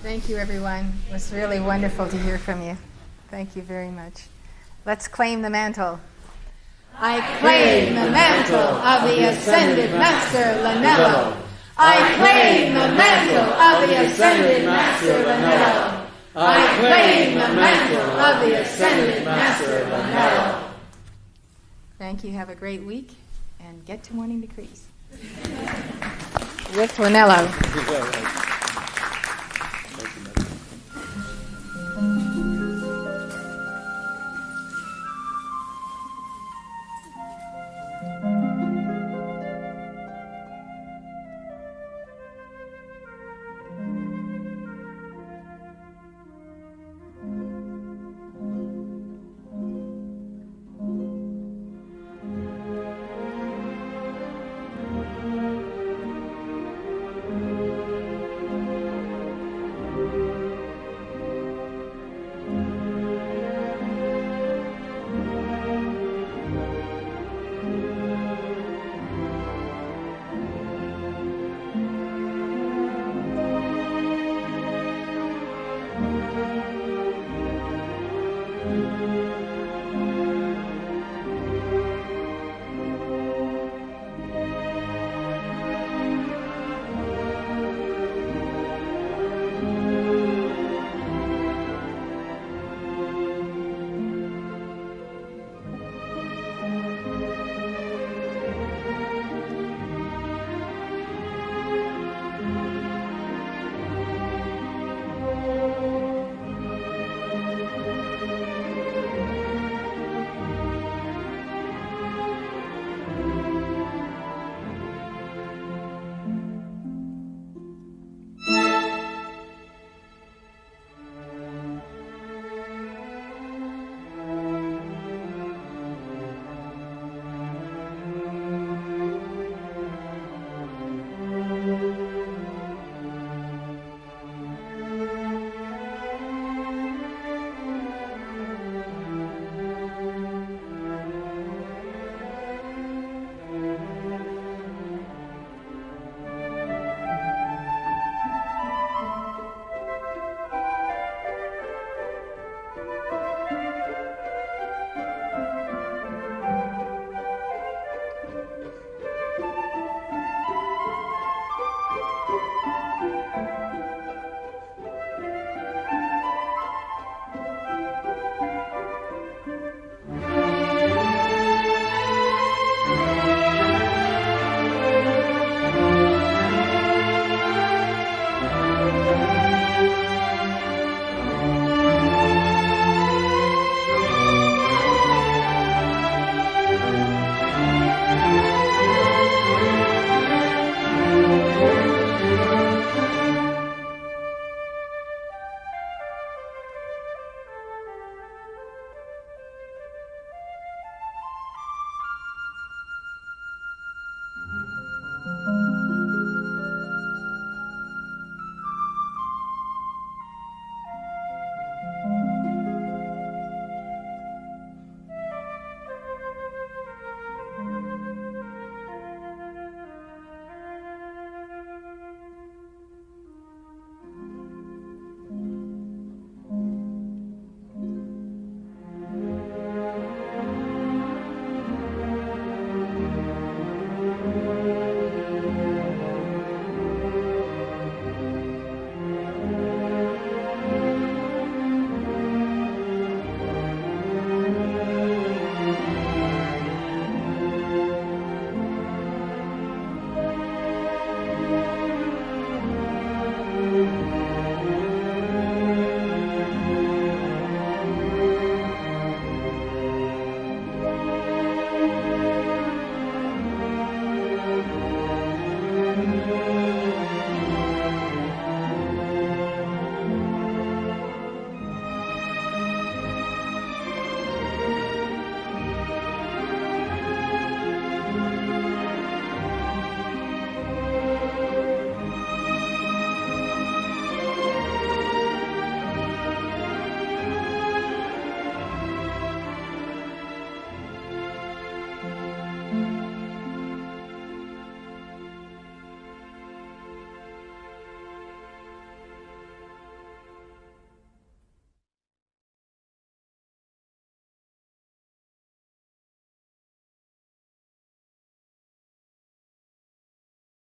Thank you, everyone. It was really wonderful to hear from you. Thank you very much. Let's claim the mantle. I claim the mantle of the Ascended Master Lanello. I claim the mantle of the Ascended Master Lanello. I claim the mantle of the Ascended Master Lanello. Thank you. Have a great week, and get to morning decrees. With Lanello.